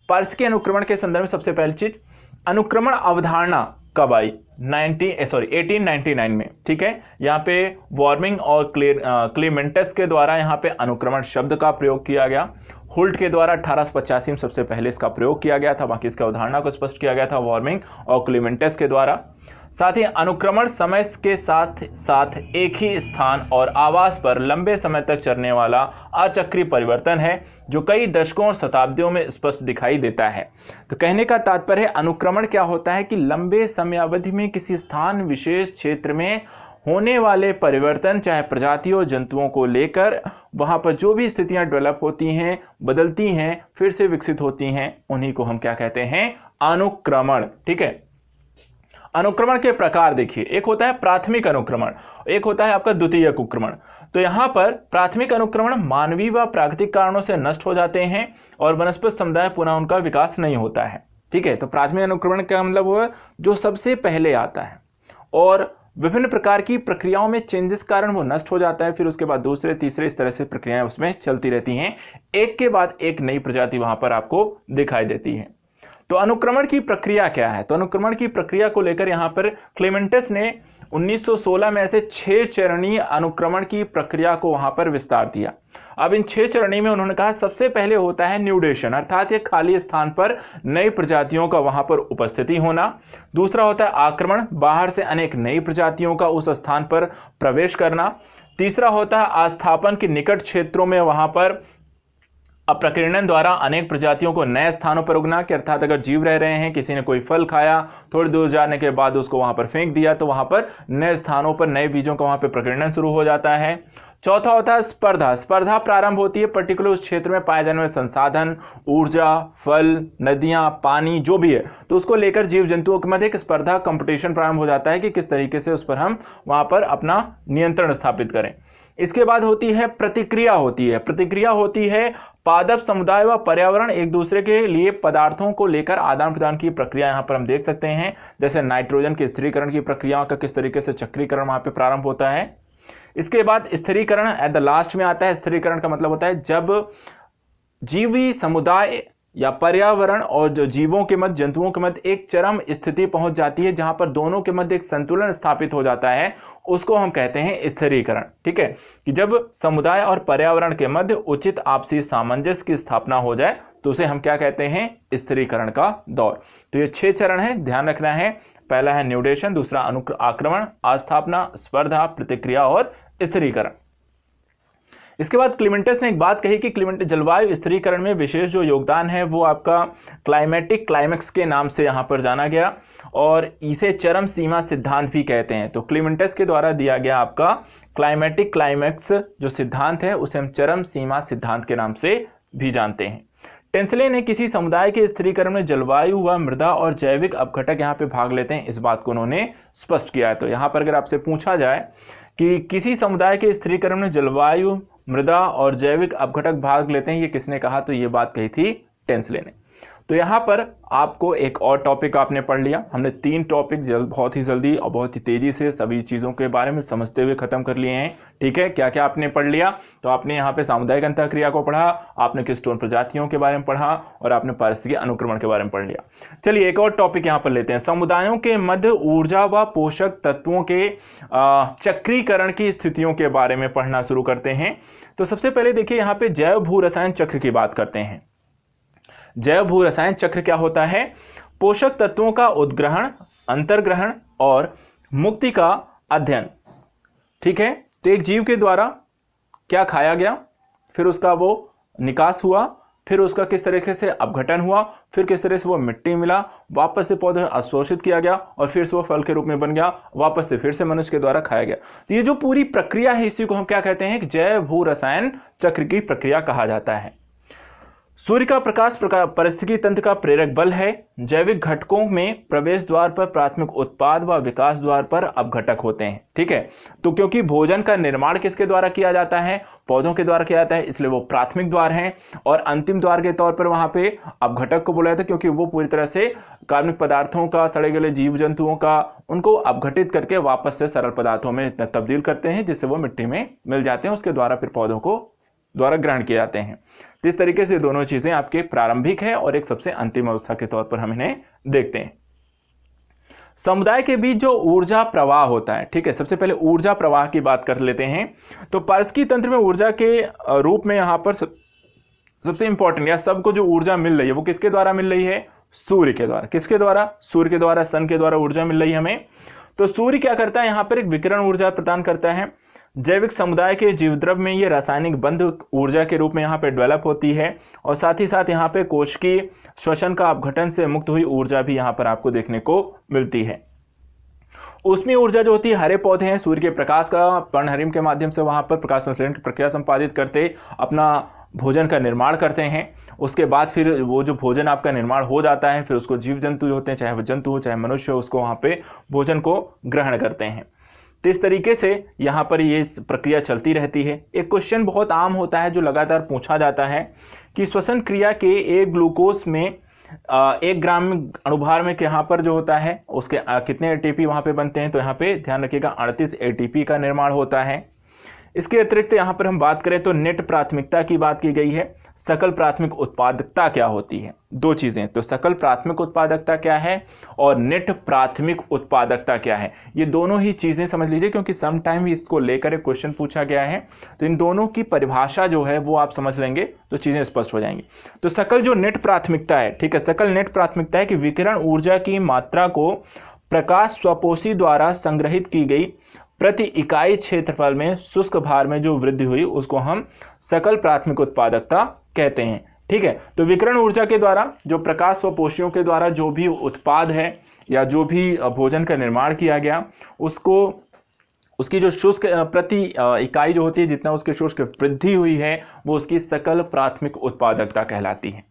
पारिस्थितिकी अनुक्रमण के संदर्भ में सबसे पहली चीज, अनुक्रमण अवधारणा कब आई, 1899 में, ठीक है। यहाँ पे वार्मिंग और क्लेमेंटस के द्वारा यहाँ पे अनुक्रमण शब्द का प्रयोग किया गया। हुल्ट के द्वारा 1885 में सबसे पहले इसका प्रयोग किया गया था, बाकी इसका अवधारणा को स्पष्ट किया गया था वार्मिंग और क्लेमेंटस के द्वारा। साथ ही अनुक्रमण समय के साथ साथ एक ही स्थान और आवास पर लंबे समय तक चलने वाला अचक्रीय परिवर्तन है जो कई दशकों और शताब्दियों में स्पष्ट दिखाई देता है। तो कहने का तात्पर्य है अनुक्रमण क्या होता है कि लंबे समयावधि में किसी स्थान विशेष क्षेत्र में होने वाले परिवर्तन, चाहे प्रजातियों जंतुओं को लेकर वहाँ पर जो भी स्थितियाँ डेवलप होती हैं, बदलती हैं, फिर से विकसित होती हैं, उन्हीं को हम क्या कहते हैं, अनुक्रमण, ठीक है। अनुक्रमण के प्रकार देखिए, एक होता है प्राथमिक अनुक्रमण, एक होता है आपका द्वितीयक अनुक्रमण। तो यहाँ पर प्राथमिक अनुक्रमण मानवीय व प्राकृतिक कारणों से नष्ट हो जाते हैं और वनस्पति समुदाय पुनः उनका विकास नहीं होता है। ठीक है, तो प्राथमिक अनुक्रमण का मतलब वो है जो सबसे पहले आता है और विभिन्न प्रकार की प्रक्रियाओं में चेंजेस कारण वो नष्ट हो जाता है, फिर उसके बाद दूसरे तीसरे इस तरह से प्रक्रियाएं उसमें चलती रहती हैं, एक के बाद एक नई प्रजाति वहां पर आपको दिखाई देती है। तो अनुक्रमण की प्रक्रिया क्या है? तो अनुक्रमण की प्रक्रिया को लेकर यहां पर क्लेमेंटस ने 1916 में ऐसे 6 चरणीय अनुक्रमण की प्रक्रिया को वहां पर विस्तार दिया। अब इन 6 चरणों में उन्होंने कहा सबसे पहले होता है न्यूडेशन, अर्थात एक खाली स्थान पर नई प्रजातियों का वहां पर उपस्थिति होना। दूसरा होता है आक्रमण, बाहर से अनेक नई प्रजातियों का उस स्थान पर प्रवेश करना। तीसरा होता है आस्थापन के निकट क्षेत्रों में वहां पर अप्रकीर्णन द्वारा अनेक प्रजातियों को नए स्थानों पर उगना, कि अर्थात अगर जीव रह रहे हैं, किसी ने कोई फल खाया, थोड़ी दूर जाने के बाद उसको वहां पर फेंक दिया, तो वहां पर नए स्थानों पर नए बीजों का वहां पर प्रकीर्णन शुरू हो जाता है। चौथा होता है स्पर्धा, स्पर्धा प्रारंभ होती है पर्टिकुलर उस क्षेत्र में पाए जाने वाले संसाधन, ऊर्जा, फल, नदियां, पानी जो भी है, तो उसको लेकर जीव जंतुओं के मध्य एक स्पर्धा कंपटीशन प्रारंभ हो जाता है कि किस तरीके से उस पर हम वहां पर अपना नियंत्रण स्थापित करें। इसके बाद होती है प्रतिक्रिया होती है। प्रतिक्रिया होती है पादप समुदाय व पर्यावरण एक दूसरे के लिए पदार्थों को लेकर आदान प्रदान की प्रक्रिया यहां पर हम देख सकते हैं, जैसे नाइट्रोजन के स्थिरीकरण की प्रक्रिया का किस तरीके से चक्रीकरण वहां पे प्रारंभ होता है। इसके बाद स्थिरीकरण एट द लास्ट में आता है। स्थिरीकरण का मतलब होता है जब जीवी समुदाय या पर्यावरण और जो जीवों के मध्य, जंतुओं के मध्य एक चरम स्थिति पहुंच जाती है, जहां पर दोनों के मध्य एक संतुलन स्थापित हो जाता है, उसको हम कहते हैं स्थिरीकरण। ठीक है, कि जब समुदाय और पर्यावरण के मध्य उचित आपसी सामंजस्य की स्थापना हो जाए तो उसे हम क्या कहते हैं? स्थिरीकरण का दौर। तो ये 6 चरण है, ध्यान रखना है। पहला है न्यूडेशन, दूसरा आक्रमण, आस्थापना, स्पर्धा, प्रतिक्रिया और स्थिरीकरण। इसके बाद क्लेमेंटस ने एक बात कही कि क्लेमेंटस जलवायु स्थिरीकरण में विशेष जो योगदान है वो आपका क्लाइमेटिक क्लाइमेक्स के नाम से यहां पर जाना गया और इसे चरम सीमा सिद्धांत भी कहते हैं। तो क्लेमेंटस के द्वारा दिया गया आपका क्लाइमेटिक क्लाइमेक्स जो सिद्धांत है उसे हम चरम सीमा सिद्धांत के नाम से भी जानते हैं। टेंसले ने किसी समुदाय के स्थिरीकरण में जलवायु व मृदा और जैविक अपघटक यहाँ पे भाग लेते हैं, इस बात को उन्होंने स्पष्ट किया है। तो यहाँ पर अगर आपसे पूछा जाए कि किसी समुदाय के स्थिरीकरण में जलवायु, मृदा और जैविक अपघटक भाग लेते हैं, ये किसने कहा? तो ये बात कही थी टेंसले ने। तो यहाँ पर आपको एक और टॉपिक आपने पढ़ लिया। हमने 3 टॉपिक बहुत ही जल्दी और बहुत ही तेजी से सभी चीज़ों के बारे में समझते हुए खत्म कर लिए हैं। ठीक है, क्या क्या आपने पढ़ लिया? तो आपने यहाँ पे सामुदायिक अंतःक्रिया को पढ़ा, आपने क्रिस्टोन प्रजातियों के बारे में पढ़ा और आपने पारिस्थितिकी अनुक्रमण के बारे में पढ़ लिया। चलिए एक और टॉपिक यहाँ पर लेते हैं, समुदायों के मध्य ऊर्जा व पोषक तत्वों के चक्रीकरण की स्थितियों के बारे में पढ़ना शुरू करते हैं। तो सबसे पहले देखिए यहाँ पे जैव भू रसायन चक्र की बात करते हैं। जैव भू रसायन चक्र क्या होता है? पोषक तत्वों का उद्ग्रहण, अंतर्ग्रहण और मुक्ति का अध्ययन। ठीक है, तो एक जीव के द्वारा क्या खाया गया, फिर उसका वो निकास हुआ, फिर उसका किस तरीके से अपघटन हुआ, फिर किस तरह से वो मिट्टी मिला, वापस से पौधे अवशोषित किया गया और फिर से वो फल के रूप में बन गया, वापस से फिर से मनुष्य के द्वारा खाया गया। तो ये जो पूरी प्रक्रिया है इसी को हम क्या कहते हैं? जैव भू रसायन चक्र की प्रक्रिया कहा जाता है। सूर्य का प्रकाश पारिस्थितिकी तंत्र का प्रेरक बल है। जैविक घटकों में प्रवेश द्वार पर प्राथमिक उत्पाद व विकास द्वार पर अपघटक होते हैं। ठीक है, तो क्योंकि भोजन का निर्माण किसके द्वारा किया जाता है? पौधों के द्वारा किया जाता है, इसलिए वो प्राथमिक द्वार हैं और अंतिम द्वार के तौर पर वहां पे अपघटक को बोला जाता है, क्योंकि वो पूरी तरह से कार्बनिक पदार्थों का, सड़े गले जीव जंतुओं का, उनको अपघटित करके वापस से सरल पदार्थों में तब्दील करते हैं, जिससे वो मिट्टी में मिल जाते हैं, उसके द्वारा फिर पौधों को द्वारा ग्रहण किए जाते हैं। तो इस तरीके से दोनों चीजें आपके प्रारंभिक है और एक सबसे अंतिम अवस्था के तौर पर हम इन्हें देखते हैं। समुदाय के बीच जो ऊर्जा प्रवाह होता है, ठीक है, सबसे पहले ऊर्जा प्रवाह की बात कर लेते हैं। तो पारिस्थितिकी तंत्र में ऊर्जा के रूप में यहां पर सबसे इंपॉर्टेंट या सबको जो ऊर्जा मिल रही है वो किसके द्वारा मिल रही है? सूर्य के द्वारा। किसके द्वारा? सूर्य के द्वारा, सन के द्वारा ऊर्जा मिल रही है हमें। तो सूर्य क्या करता है? यहां पर एक विकिरण ऊर्जा प्रदान करता है। जैविक समुदाय के जीवद्रव्य में ये रासायनिक बंध ऊर्जा के रूप में यहाँ पे डेवलप होती है और साथ ही साथ यहाँ पे कोशिकीय श्वसन का अपघटन से मुक्त हुई ऊर्जा भी यहाँ पर आपको देखने को मिलती है। ऊष्मीय ऊर्जा जो होती है, हरे पौधे हैं सूर्य के प्रकाश का पर्णहरिम के माध्यम से वहां पर प्रकाश संश्लेषण की प्रक्रिया संपादित करते अपना भोजन का निर्माण करते हैं। उसके बाद फिर वो जो भोजन आपका निर्माण हो जाता है, फिर उसको जीव जंतु होते हैं, चाहे वो जंतु हो चाहे मनुष्य हो, उसको वहाँ पे भोजन को ग्रहण करते हैं। तो इस तरीके से यहाँ पर ये प्रक्रिया चलती रहती है। एक क्वेश्चन बहुत आम होता है जो लगातार पूछा जाता है कि श्वसन क्रिया के एक ग्लूकोज में 1 ग्राम अणुभार में यहाँ पर जो होता है उसके कितने एटीपी वहाँ पे बनते हैं। तो यहाँ पे ध्यान रखिएगा 38 एटीपी का निर्माण होता है। इसके अतिरिक्त यहाँ पर हम बात करें तो नेट प्राथमिकता की बात की गई है। सकल प्राथमिक उत्पादकता क्या होती है? दो चीजें, तो सकल प्राथमिक उत्पादकता क्या है और नेट प्राथमिक उत्पादकता क्या है, ये दोनों ही चीजें समझ लीजिए, क्योंकि सम टाइम इसको लेकर एक क्वेश्चन पूछा गया है। तो इन दोनों की परिभाषा जो है वो आप समझ लेंगे तो चीजें स्पष्ट हो जाएंगी। तो सकल जो नेट प्राथमिकता है, ठीक है, सकल नेट प्राथमिकता है कि विकिरण ऊर्जा की मात्रा को प्रकाश स्वपोषी द्वारा संग्रहित की गई प्रति इकाई क्षेत्रफल में शुष्क भार में जो वृद्धि हुई उसको हम सकल प्राथमिक उत्पादकता कहते हैं। ठीक है, तो विकिरण ऊर्जा के द्वारा जो प्रकाश स्वपोषियों के द्वारा जो भी उत्पाद है या जो भी भोजन का निर्माण किया गया उसको उसकी जो शुष्क प्रति इकाई जो होती है, जितना उसके शुष्क वृद्धि हुई है वो उसकी सकल प्राथमिक उत्पादकता कहलाती है।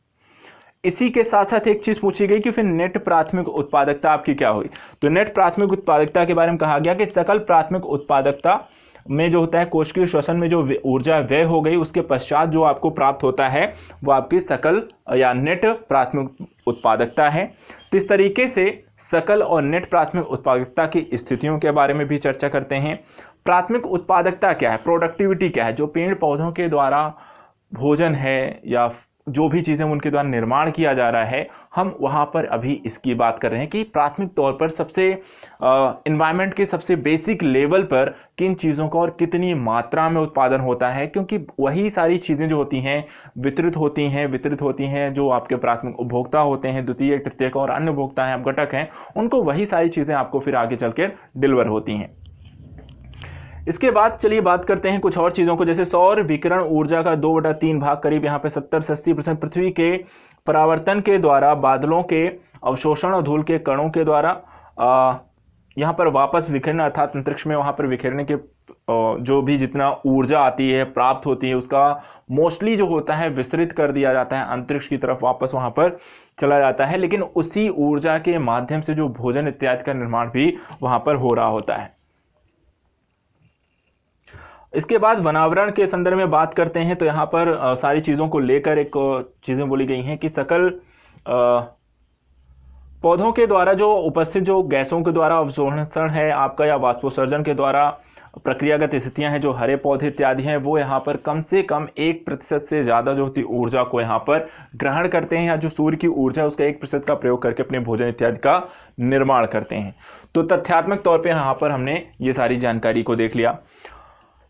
इसी के साथ साथ एक चीज पूछी गई कि फिर नेट प्राथमिक उत्पादकता आपकी क्या हुई। तो नेट प्राथमिक उत्पादकता के बारे में कहा गया कि सकल प्राथमिक उत्पादकता में जो होता है कोशिकीय श्वसन में जो ऊर्जा व्यय हो गई उसके पश्चात जो आपको प्राप्त होता है वो आपकी सकल या नेट प्राथमिक उत्पादकता है। तो इस तरीके से सकल और नेट प्राथमिक उत्पादकता की स्थितियों के बारे में भी चर्चा करते हैं। प्राथमिक उत्पादकता क्या है, प्रोडक्टिविटी क्या है, जो पेड़ पौधों के द्वारा भोजन है या जो भी चीज़ें उनके द्वारा निर्माण किया जा रहा है, हम वहाँ पर अभी इसकी बात कर रहे हैं कि प्राथमिक तौर पर सबसे एनवायरनमेंट के सबसे बेसिक लेवल पर किन चीज़ों का और कितनी मात्रा में उत्पादन होता है, क्योंकि वही सारी चीज़ें जो होती हैं वितरित होती हैं जो आपके प्राथमिक उपभोक्ता होते हैं, द्वितीय तृतीयक और अन्य उपभोक्ता हैं, घटक हैं, उनको वही सारी चीज़ें आपको फिर आगे चल कर डिलीवर होती हैं। इसके बाद चलिए बात करते हैं कुछ और चीज़ों को, जैसे सौर विकिरण ऊर्जा का 2/3 भाग करीब यहाँ पे 70 से 80% पृथ्वी के परावर्तन के द्वारा, बादलों के अवशोषण और धूल के कणों के द्वारा यहाँ पर वापस विखिरना अर्थात अंतरिक्ष में वहाँ पर विखिरने के जो भी जितना ऊर्जा आती है प्राप्त होती है उसका मोस्टली जो होता है विस्तृत कर दिया जाता है, अंतरिक्ष की तरफ वापस वहाँ पर चला जाता है। लेकिन उसी ऊर्जा के माध्यम से जो भोजन इत्यादि का निर्माण भी वहाँ पर हो रहा होता है। इसके बाद वनावरण के संदर्भ में बात करते हैं तो यहाँ पर सारी चीज़ों को लेकर एक चीज़ें बोली गई हैं कि सकल पौधों के द्वारा जो उपस्थित जो गैसों के द्वारा अवशोषण है आपका या वाष्पोत्सर्जन के द्वारा प्रक्रियागत स्थितियां हैं, जो हरे पौधे इत्यादि हैं वो यहाँ पर कम से कम 1% से ज़्यादा जो होती ऊर्जा को यहाँ पर ग्रहण करते हैं, या जो सूर्य की ऊर्जा है उसका 1% का प्रयोग करके अपने भोजन इत्यादि का निर्माण करते हैं। तो तथ्यात्मक तौर पर यहाँ पर हमने ये सारी जानकारी को देख लिया।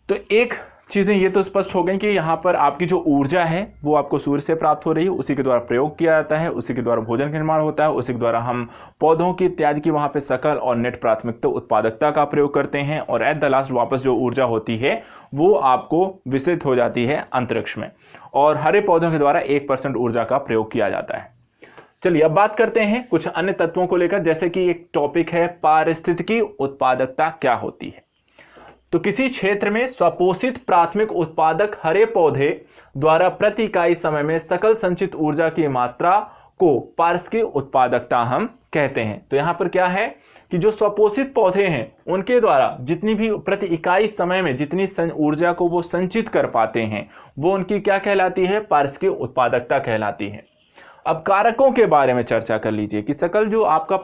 तो एक चीज़ें ये तो स्पष्ट हो गई कि यहाँ पर आपकी जो ऊर्जा है वो आपको सूर्य से प्राप्त हो रही है, उसी के द्वारा प्रयोग किया जाता है, उसी के द्वारा भोजन का निर्माण होता है, उसी के द्वारा हम पौधों की इत्यादि की वहाँ पे सकल और नेट प्राथमिकता उत्पादकता का प्रयोग करते हैं, और एट द लास्ट वापस जो ऊर्जा होती है वो आपको विस्तृत हो जाती है अंतरिक्ष में, और हरे पौधों के द्वारा 1% ऊर्जा का प्रयोग किया जाता है। चलिए अब बात करते हैं कुछ अन्य तत्वों को लेकर, जैसे कि एक टॉपिक है पारिस्थितिकी उत्पादकता क्या होती है। तो किसी क्षेत्र में स्वपोषित प्राथमिक उत्पादक हरे पौधे द्वारा प्रति इकाई समय में सकल संचित ऊर्जा की मात्रा को पारिस्थितिकी उत्पादकता हम कहते हैं। तो यहाँ पर क्या है कि जो स्वपोषित पौधे हैं उनके द्वारा जितनी भी प्रति इकाई समय में जितनी ऊर्जा को वो संचित कर पाते हैं वो उनकी क्या कहलाती है, पारिस्थितिकी उत्पादकता कहलाती है। अब कारकों के बारे में चर्चा कर लीजिए कि सकल जो आपका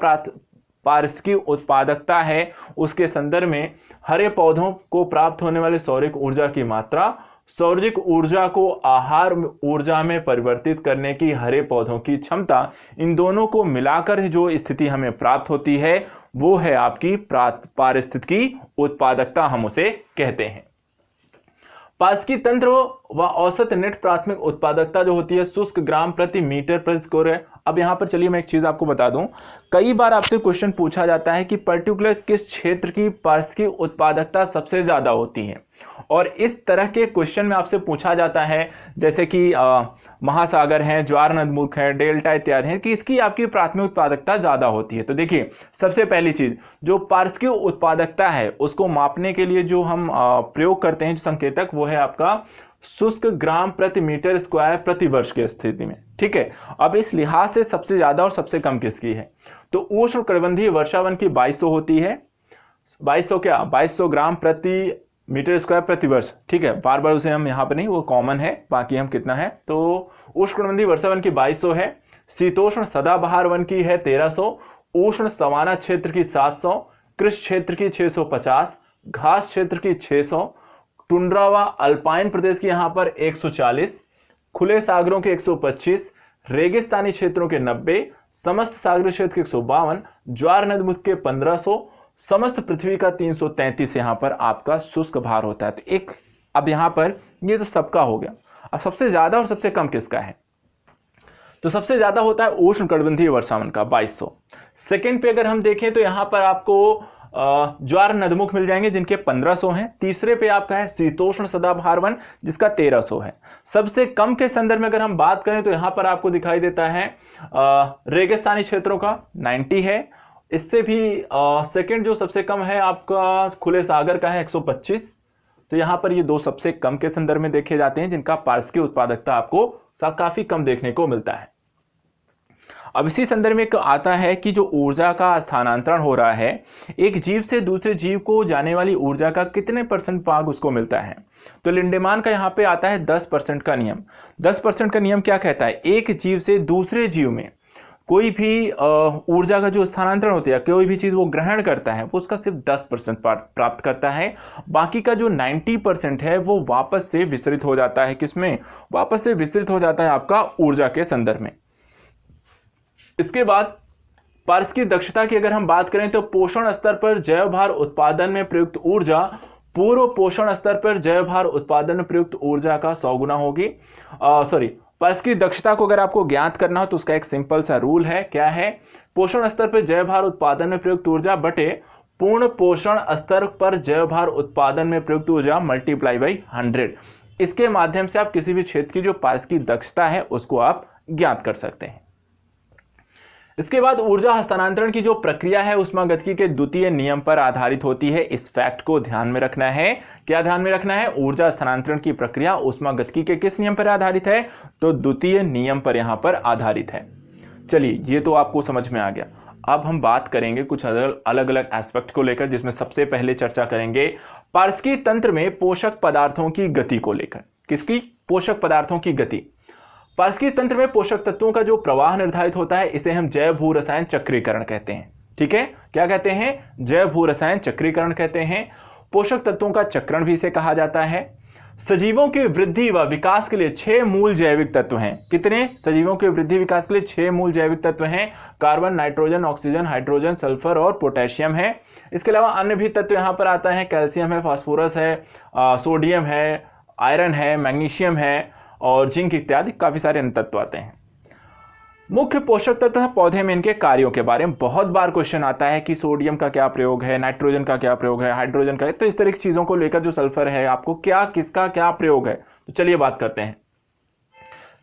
पारिस्थितिकी उत्पादकता है उसके संदर्भ में हरे पौधों को प्राप्त होने वाले सौरिक ऊर्जा की मात्रा, सौरिक ऊर्जा को आहार ऊर्जा में परिवर्तित करने की हरे पौधों की क्षमता, इन दोनों को मिलाकर जो स्थिति हमें प्राप्त होती है वो है आपकी पारिस्थितिकी उत्पादकता, हम उसे कहते हैं। पारिस्थितिकी तंत्र व औसत नेट प्राथमिक उत्पादकता जो होती है शुष्क ग्राम प्रति मीटर प्रति स्क्वायर है। अब यहाँ पर चलिए मैं एक चीज़ आपको बता दूं, कई बार आपसे क्वेश्चन पूछा जाता है कि पर्टिकुलर किस क्षेत्र की पारिस्थितिकी उत्पादकता सबसे ज़्यादा होती है, और इस तरह के क्वेश्चन में आपसे पूछा जाता है जैसे कि महासागर हैं, ज्वार नदमुख है, डेल्टा इत्यादि हैं, कि इसकी आपकी प्राथमिक उत्पादकता ज़्यादा होती है। तो देखिए सबसे पहली चीज़ जो पारिस्थितिकी उत्पादकता है उसको मापने के लिए जो हम प्रयोग करते हैं जो संकेतक, वो है आपका शुष्क ग्राम प्रति मीटर स्क्वायर प्रति वर्ष की स्थिति में। ठीक है, अब इस लिहाज से सबसे ज्यादा और सबसे कम किसकी है? तो उष्णकटिबंधीय वर्षावन की 2200 होती है। 2200 ग्राम प्रति मीटर स्क्वायर प्रति वर्ष। ठीक है, बार बार उसे हम यहाँ पर नहीं, वो कॉमन है, बाकी हम कितना है, तो उष्णकटिबंधीय वर्षावन की 2200 है। शीतोष्ण सदाबहार वन की है 1300, उष्ण सवाना क्षेत्र की 700, कृषि क्षेत्र की 650, घास क्षेत्र की 600, टुंड्रा व अल्पाइन प्रदेश की यहाँ पर 140, खुले सागरों के 125, रेगिस्तानी क्षेत्रों के 90, समस्त सागरीय क्षेत्र के 152, ज्वार नदमुख के 1500, समस्त पृथ्वी का 333 यहाँ पर आपका शुष्क भार होता है। तो एक अब यहाँ पर ये तो सबका हो गया। अब सबसे ज्यादा और सबसे कम किसका है? तो सबसे ज्यादा होता है उष्णकटिबंधीय वर्षावन का 2200। सेकंड पे अगर हम देखें तो यहाँ पर आपको ज्वार नदमुख मिल जाएंगे जिनके 1500 हैं। तीसरे पे आपका है शीतोष्ण सदाबहार वन जिसका 1300 है। सबसे कम के संदर्भ में अगर हम बात करें तो यहाँ पर आपको दिखाई देता है रेगिस्तानी क्षेत्रों का 90 है। इससे भी सेकंड जो सबसे कम है आपका खुले सागर का है 125। तो यहाँ पर ये दो सबसे कम के संदर्भ में देखे जाते हैं जिनका पारिस्थितिक उत्पादकता आपको काफी कम देखने को मिलता है। अब इसी संदर्भ में आता है कि जो ऊर्जा का स्थानांतरण हो रहा है, एक जीव से दूसरे जीव को जाने वाली ऊर्जा का कितने % भाग उसको मिलता है? तो लिंडेमान का यहाँ पे आता है 10% का नियम। 10% का नियम क्या कहता है? एक जीव से दूसरे जीव में कोई भी ऊर्जा का जो स्थानांतरण होता है, कोई भी चीज वो ग्रहण करता है, वो उसका सिर्फ 10% प्राप्त करता है। बाकी का जो 90% है वो वापस से विसरित हो जाता है। किसमें? वापस से विसरित हो जाता है आपका ऊर्जा के संदर्भ में। इसके बाद पारिस्थितिक दक्षता की अगर हम बात करें तो पोषण स्तर पर जैव भार उत्पादन में प्रयुक्त ऊर्जा पूर्व पोषण स्तर पर जैव भार उत्पादन में प्रयुक्त ऊर्जा का 100 गुना होगी। पारिस्थितिक दक्षता को अगर आपको ज्ञात करना हो तो उसका एक सिंपल सा रूल है। क्या है? पोषण स्तर पर जैव भार उत्पादन में प्रयुक्त ऊर्जा बटे पूर्ण पोषण स्तर पर जैव भार उत्पादन में प्रयुक्त ऊर्जा मल्टीप्लाई बाई 100। इसके माध्यम से आप किसी भी क्षेत्र की जो पारिस्थितिक दक्षता है उसको आप ज्ञात कर सकते हैं। इसके बाद ऊर्जा हस्तांतरण की जो प्रक्रिया है उष्मागतिकी के द्वितीय नियम पर आधारित होती है। इस फैक्ट को ध्यान में रखना है। क्या ध्यान में रखना है? ऊर्जा हस्तांतरण की प्रक्रिया उष्मागतिकी के किस नियम पर आधारित है? तो द्वितीय नियम पर यहां पर आधारित है। चलिए, ये तो आपको समझ में आ गया। अब हम बात करेंगे कुछ अलग अलग एस्पेक्ट को लेकर, जिसमें सबसे पहले चर्चा करेंगे पारिस्थितिकी तंत्र में पोषक पदार्थों की गति को लेकर। किसकी? पोषक पदार्थों की गति। पारिस्थितिकी तंत्र में पोषक तत्वों का जो प्रवाह निर्धारित होता है इसे हम जैव भू रसायन चक्रीकरण कहते हैं। ठीक है, क्या कहते हैं? जैव भू रसायन चक्रीकरण कहते हैं। पोषक तत्वों का चक्रण भी इसे कहा जाता है। सजीवों की वृद्धि व विकास के लिए 6 मूल जैविक तत्व हैं। कितने? सजीवों के वृद्धि विकास के लिए 6 मूल जैविक तत्व हैं। Carbon, nitrogen, oxygen, hydrogen, sulphur और पोटेशियम है। इसके अलावा अन्य भी तत्व यहाँ पर आता है। कैल्शियम है, फास्फोरस है, सोडियम है, आयरन है, मैग्नीशियम है और जिंक इत्यादि काफी सारे अन्य तत्व आते हैं। मुख्य पोषक तत्व पौधे में इनके कार्यों के बारे में बहुत बार क्वेश्चन आता है कि सोडियम का क्या प्रयोग है, नाइट्रोजन का क्या प्रयोग है, हाइड्रोजन का। तो इस तरह की चीजों को लेकर जो सल्फर है आपको क्या, किसका क्या प्रयोग है, तो चलिए बात करते हैं।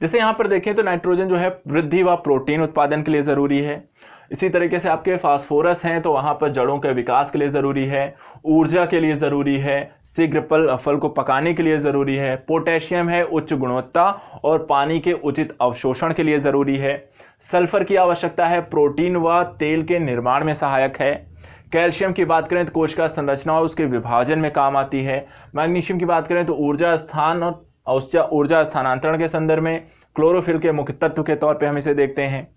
जैसे यहां पर देखें तो नाइट्रोजन जो है वृद्धि व प्रोटीन उत्पादन के लिए जरूरी है। इसी तरीके से आपके फास्फोरस हैं तो वहां पर जड़ों के विकास के लिए जरूरी है, ऊर्जा के लिए जरूरी है, शीघ्र फल को पकाने के लिए जरूरी है। पोटेशियम है उच्च गुणवत्ता और पानी के उचित अवशोषण के लिए जरूरी है। सल्फर की आवश्यकता है, प्रोटीन व तेल के निर्माण में सहायक है। कैल्शियम की बात करें तो कोशिका संरचना और उसके विभाजन में काम आती है। मैग्नीशियम की बात करें तो ऊर्जा स्थानांतरण के संदर्भ में क्लोरोफिल के मुख्य तत्व के तौर पर हम इसे देखते हैं।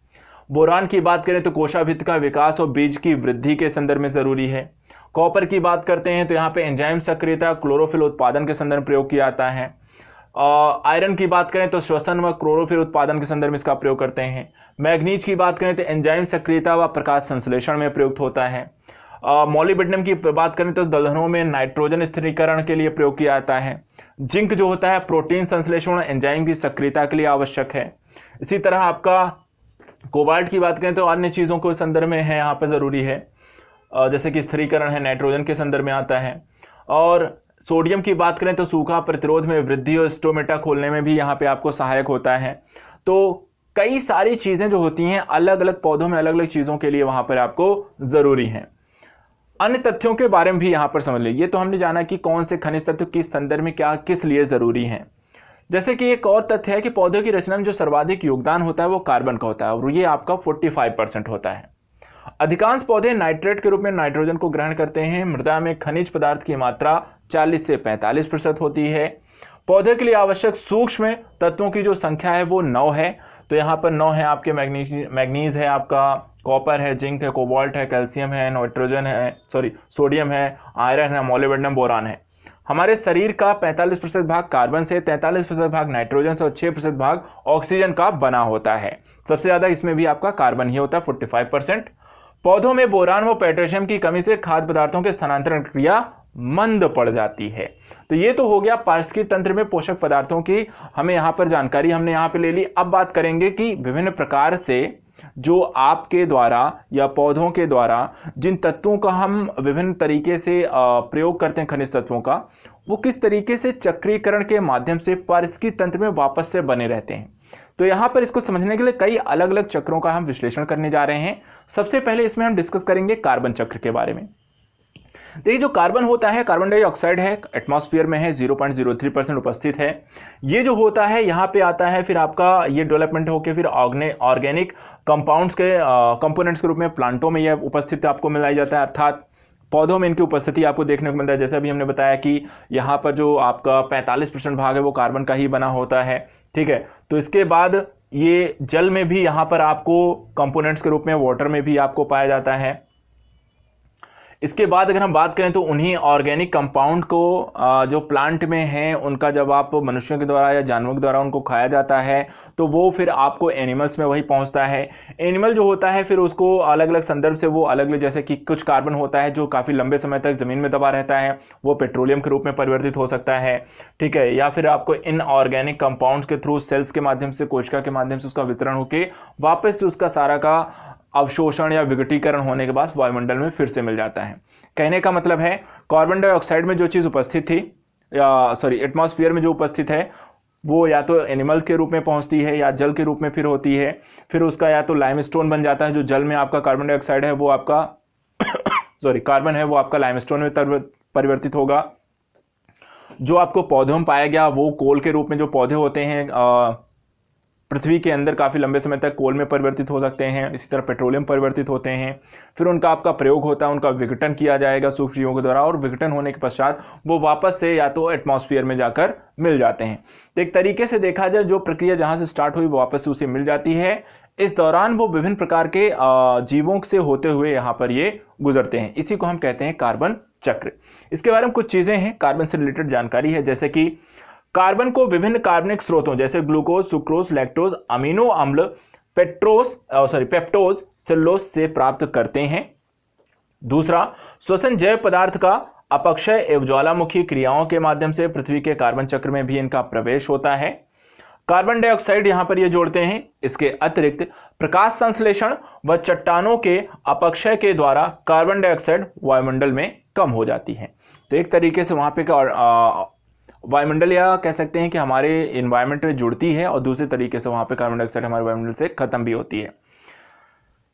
बोरान की बात करें तो कोशाभित्ति का विकास और बीज की वृद्धि के संदर्भ में जरूरी है। कॉपर की बात करते हैं तो यहाँ पे एंजाइम सक्रियता क्लोरोफिल उत्पादन के संदर्भ में प्रयोग किया जाता है। आयरन की बात करें तो श्वसन व क्लोरोफिल उत्पादन के संदर्भ में इसका प्रयोग करते हैं। मैग्नीज की बात करें तो एंजाइम सक्रियता व प्रकाश संश्लेषण में प्रयुक्त होता है। मॉलिब्डेनम की बात करें तो दलहनों में नाइट्रोजन स्थिरीकरण के लिए प्रयोग किया जाता है। जिंक जो होता है प्रोटीन संश्लेषण एंजाइम की सक्रियता के लिए आवश्यक है। इसी तरह आपका कोबाल्ट की बात करें तो अन्य चीज़ों को संदर्भ में है, यहाँ पर ज़रूरी है, जैसे कि स्थिरीकरण है, नाइट्रोजन के संदर्भ में आता है। और सोडियम की बात करें तो सूखा प्रतिरोध में वृद्धि और स्टोमेटा खोलने में भी यहाँ पे आपको सहायक होता है। तो कई सारी चीज़ें जो होती हैं अलग अलग पौधों में अलग अलग चीज़ों के लिए वहाँ पर आपको ज़रूरी हैं। अन्य तथ्यों के बारे में भी यहाँ पर समझ लीजिए। ये तो हमने जाना कि कौन से खनिज तत्व किस संदर्भ में क्या किस लिए ज़रूरी हैं। जैसे कि एक और तथ्य है कि पौधों की रचना में जो सर्वाधिक योगदान होता है वो कार्बन का होता है और ये आपका 45% होता है। अधिकांश पौधे नाइट्रेट के रूप में नाइट्रोजन को ग्रहण करते हैं। मृदा में खनिज पदार्थ की मात्रा 40 से 45% होती है। पौधे के लिए आवश्यक सूक्ष्म तत्वों की जो संख्या है वो 9 है। तो यहाँ पर 9 है आपके मैग्नीज है, आपका कॉपर है, जिंक है, कोबाल्ट है, कैल्शियम है, नाइट्रोजन है, सोडियम है, आयरन है, मोलिब्डेनम, बोरान है। हमारे शरीर का 45% भाग कार्बन से, 43% भाग नाइट्रोजन से और 6% भाग ऑक्सीजन का बना होता है। सबसे ज्यादा इसमें भी आपका कार्बन ही होता है 45%। पौधों में बोरान व पोटेशियम की कमी से खाद्य पदार्थों के स्थानांतरण क्रिया मंद पड़ जाती है। तो ये तो हो गया पारिस्थितिकी तंत्र में पोषक पदार्थों की हमें यहाँ पर जानकारी हमने यहाँ पे ले ली। अब बात करेंगे कि विभिन्न प्रकार से जो आपके द्वारा या पौधों के द्वारा जिन तत्वों का हम विभिन्न तरीके से प्रयोग करते हैं, खनिज तत्वों का, वो किस तरीके से चक्रीकरण के माध्यम से पारिस्थितिकी तंत्र में वापस से बने रहते हैं। तो यहाँ पर इसको समझने के लिए कई अलग अलग चक्रों का हम विश्लेषण करने जा रहे हैं। सबसे पहले इसमें हम डिस्कस करेंगे कार्बन चक्र के बारे में। देखिए, जो कार्बन होता है, कार्बन डाइऑक्साइड है, एटमॉस्फेयर में है, 0.03% उपस्थित है। ये जो होता है यहाँ पे आता है, फिर आपका ये डेवलपमेंट होकर फिर ऑर्गेनिक कंपाउंड्स के कंपोनेंट्स के रूप में प्लांटों में यह उपस्थित आपको मिलाई जाता है, अर्थात पौधों में इनकी उपस्थिति आपको देखने को मिलता है। जैसे अभी हमने बताया कि यहाँ पर जो आपका 45% भाग है वो कार्बन का ही बना होता है, ठीक है। तो इसके बाद ये जल में भी यहाँ पर आपको कंपोनेंट्स के रूप में वाटर में भी आपको पाया जाता है। इसके बाद अगर हम बात करें तो उन्हीं ऑर्गेनिक कंपाउंड को जो प्लांट में हैं उनका जब आप मनुष्यों के द्वारा या जानवरों के द्वारा उनको खाया जाता है तो वो फिर आपको एनिमल्स में वही पहुंचता है। एनिमल जो होता है फिर उसको अलग अलग संदर्भ से वो अलग अलग, जैसे कि कुछ कार्बन होता है जो काफ़ी लंबे समय तक ज़मीन में दबा रहता है, वो पेट्रोलियम के रूप में परिवर्तित हो सकता है, ठीक है। या फिर आपको इन ऑर्गेनिक कंपाउंड्स के थ्रू सेल्स के माध्यम से, कोशिका के माध्यम से उसका वितरण होकर वापस से उसका सारा का अवशोषण या विघटीकरण होने के बाद वायुमंडल में फिर से मिल जाता है। कहने का मतलब है कार्बन डाइऑक्साइड में जो चीज़ उपस्थित थी, एटमॉस्फेयर में जो उपस्थित है, वो या तो एनिमल के रूप में पहुंचती है या जल के रूप में फिर होती है। फिर उसका या तो लाइमस्टोन बन जाता है, जो जल में आपका कार्बन डाइऑक्साइड है वो आपका कार्बन है वो आपका लाइमस्टोन में परिवर्तित होगा। जो आपको पौधों में पाया गया वो कोल के रूप में, जो पौधे होते हैं पृथ्वी के अंदर काफ़ी लंबे समय तक कोल में परिवर्तित हो सकते हैं। इसी तरह पेट्रोलियम परिवर्तित होते हैं। फिर उनका आपका प्रयोग होता है, उनका विघटन किया जाएगा सूक्ष्मजीवों के द्वारा, और विघटन होने के पश्चात वो वापस से या तो एटमॉस्फेयर में जाकर मिल जाते हैं। तो एक तरीके से देखा जाए जो प्रक्रिया जहाँ से स्टार्ट हुई वो वापस से उसे मिल जाती है। इस दौरान वो विभिन्न प्रकार के जीवों से होते हुए यहाँ पर ये गुजरते हैं। इसी को हम कहते हैं कार्बन चक्र। इसके बारे में कुछ चीज़ें हैं, कार्बन से रिलेटेड जानकारी है, जैसे कि कार्बन को विभिन्न कार्बनिक स्रोतों जैसे ग्लूकोज, सुक्रोज, लैक्टोज, अमीनो अम्ल, पेप्टोज, सेलुलोज से प्राप्त करते हैं। दूसरा, श्वसन जैव पदार्थ का अपक्षय एवं ज्वालामुखी क्रियाओं के माध्यम से पृथ्वी के कार्बन चक्र में भी इनका प्रवेश होता है। कार्बन डाइऑक्साइड यहां पर ये जोड़ते हैं। इसके अतिरिक्त प्रकाश संश्लेषण व चट्टानों के अपक्षय के द्वारा कार्बन डाइऑक्साइड वायुमंडल में कम हो जाती है। तो एक तरीके से वहां पे वायुमंडल, या कह सकते हैं कि हमारे इन्वायरमेंट में जुड़ती है, और दूसरे तरीके से वहां पे कार्बन डाइऑक्साइड हमारे वायुमंडल से खत्म भी होती है।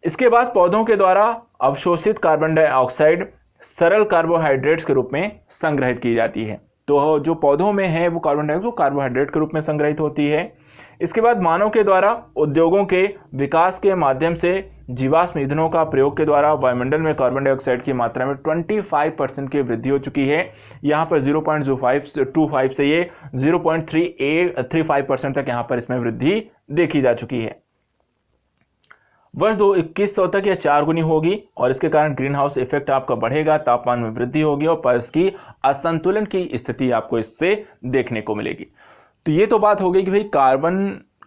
इसके बाद पौधों के द्वारा अवशोषित कार्बन डाइऑक्साइड सरल कार्बोहाइड्रेट्स के रूप में संग्रहित की जाती है। तो जो पौधों में है वो कार्बन डाइऑक्साइड कार्बोहाइड्रेट के रूप में संग्रहित होती है। इसके बाद मानव के द्वारा उद्योगों के विकास के माध्यम से जीवाश्म ईंधनों का प्रयोग के द्वारा वायुमंडल में कार्बन डाइऑक्साइड की मात्रा में 25% की वृद्धि हो चुकी है। यहाँ पर 0.25 से ये 0.35% तक यहाँ पर इसमें वृद्धि देखी जा चुकी है। वर्ष 2100 तक यह 4 गुनी होगी, और इसके कारण ग्रीन हाउस इफेक्ट आपका बढ़ेगा, तापमान में वृद्धि होगी और पारिस्थितिकी असंतुलन की स्थिति आपको इससे देखने को मिलेगी। तो ये तो बात हो गई कि भाई कार्बन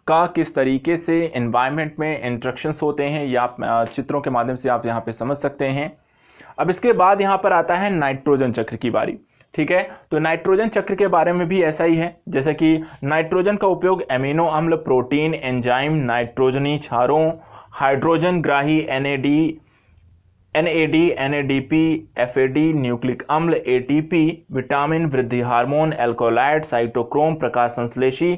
का किस तरीके से एनवायरनमेंट में इंटरेक्शंस होते हैं, या आप चित्रों के माध्यम से आप यहाँ पे समझ सकते हैं। अब इसके बाद यहाँ पर आता है नाइट्रोजन चक्र की बारी, ठीक है। तो नाइट्रोजन चक्र के बारे में भी ऐसा ही है, जैसे कि नाइट्रोजन का उपयोग एमिनो अम्ल, प्रोटीन, एंजाइम, नाइट्रोजनी क्षारों, हाइड्रोजन ग्राही NAD, NADP, FAD, न्यूक्लिक अम्ल, ATP, विटामिन, वृद्धि हार्मोन, एल्कोलाइड, साइटोक्रोम, प्रकाश संश्लेषी,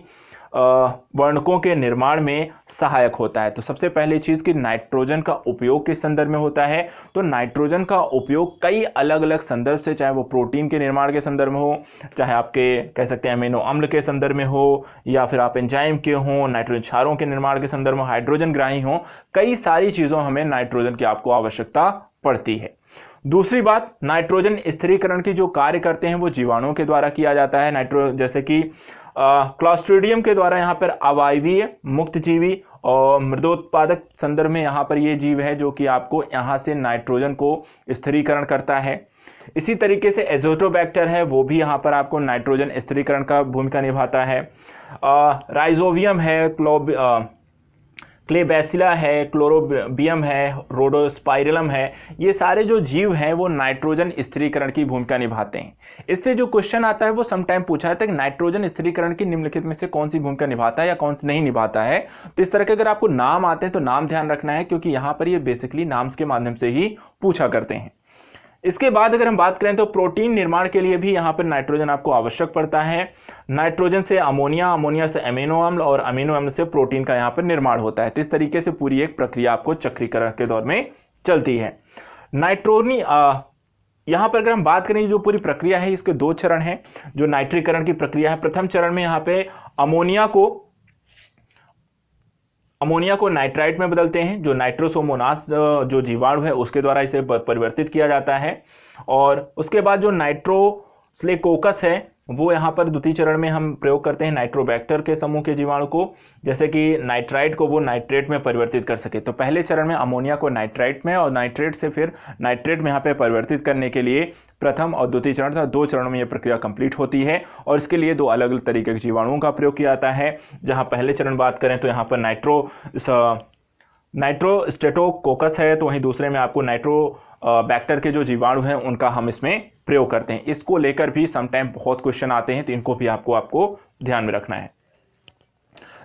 वर्णकों के निर्माण में सहायक होता है। तो सबसे पहली चीज़ कि नाइट्रोजन का उपयोग किस संदर्भ में होता है, तो नाइट्रोजन का उपयोग कई अलग अलग संदर्भ से, चाहे वो प्रोटीन के निर्माण के संदर्भ में हो, चाहे आपके कह सकते हैं अमीनो अम्ल के संदर्भ में हो, या फिर आप एंजाइम के हों, नाइट्रोजन क्षारों के निर्माण के संदर्भ में हाइड्रोजन ग्राही हो, कई सारी चीज़ों हमें नाइट्रोजन की आपको आवश्यकता पड़ती है। दूसरी बात, नाइट्रोजन स्थिरीकरण की जो कार्य करते हैं वो जीवाणुओं के द्वारा किया जाता है। जैसे कि क्लॉस्ट्रिडियम के द्वारा यहाँ पर अवायवीय मुक्त जीवी और मृदोत्पादक संदर्भ में यहाँ पर ये जीव है जो कि आपको यहाँ से नाइट्रोजन को स्थिरीकरण करता है। इसी तरीके से एजोटोबैक्टर है, वो भी यहाँ पर आपको नाइट्रोजन स्थिरीकरण का भूमिका निभाता है। राइजोवियम है, क्लेबैसिला है, क्लोरोबियम है, रोडोस्पाइरलम है, ये सारे जो जीव हैं वो नाइट्रोजन स्थिरीकरण की भूमिका निभाते हैं। इससे जो क्वेश्चन आता है वो समटाइम पूछा जाता है कि नाइट्रोजन स्थिरीकरण की निम्नलिखित में से कौन सी भूमिका निभाता है या कौन सी नहीं निभाता है। तो इस तरह के अगर आपको नाम आते हैं तो नाम ध्यान रखना है, क्योंकि यहाँ पर ये बेसिकली नाम्स के माध्यम से ही पूछा करते हैं। इसके बाद अगर हम बात करें तो प्रोटीन निर्माण के लिए भी यहाँ पर नाइट्रोजन आपको आवश्यक पड़ता है। नाइट्रोजन से अमोनिया, अमोनिया से अमीनो अम्ल और अमीनो अम्ल से प्रोटीन का यहाँ पर निर्माण होता है। तो इस तरीके से पूरी एक प्रक्रिया आपको चक्रीकरण के दौर में चलती है। यहाँ पर अगर हम बात करें जो पूरी प्रक्रिया है इसके दो चरण हैं। जो नाइट्रीकरण की प्रक्रिया है, प्रथम चरण में यहाँ पे अमोनिया को नाइट्राइट में बदलते हैं। जो नाइट्रोसोमोनास जो जीवाणु है उसके द्वारा इसे परिवर्तित किया जाता है। और उसके बाद जो नाइट्रोस्लेकोकस है वो यहाँ पर द्वितीय चरण में हम प्रयोग करते हैं नाइट्रोबैक्टर के समूह के जीवाणु को, जैसे कि नाइट्राइट को वो नाइट्रेट में परिवर्तित कर सके। तो पहले चरण में अमोनिया को नाइट्राइट में और नाइट्रेट से फिर नाइट्रेट में यहाँ पे परिवर्तित करने के लिए प्रथम और द्वितीय चरण था, दो चरणों में ये प्रक्रिया कंप्लीट होती है। और इसके लिए दो अलग अलग तरीके के जीवाणुओं का प्रयोग किया जाता है। जहाँ पहले चरण बात करें तो यहाँ पर नाइट्रोस्टेटोकोकस है, तो वहीं दूसरे में आपको नाइट्रोबैक्टर के जो जीवाणु हैं उनका हम इसमें प्रयोग करते हैं। इसको लेकर भी समटाइम बहुत क्वेश्चन आते हैं, तो इनको भी आपको ध्यान में रखना है।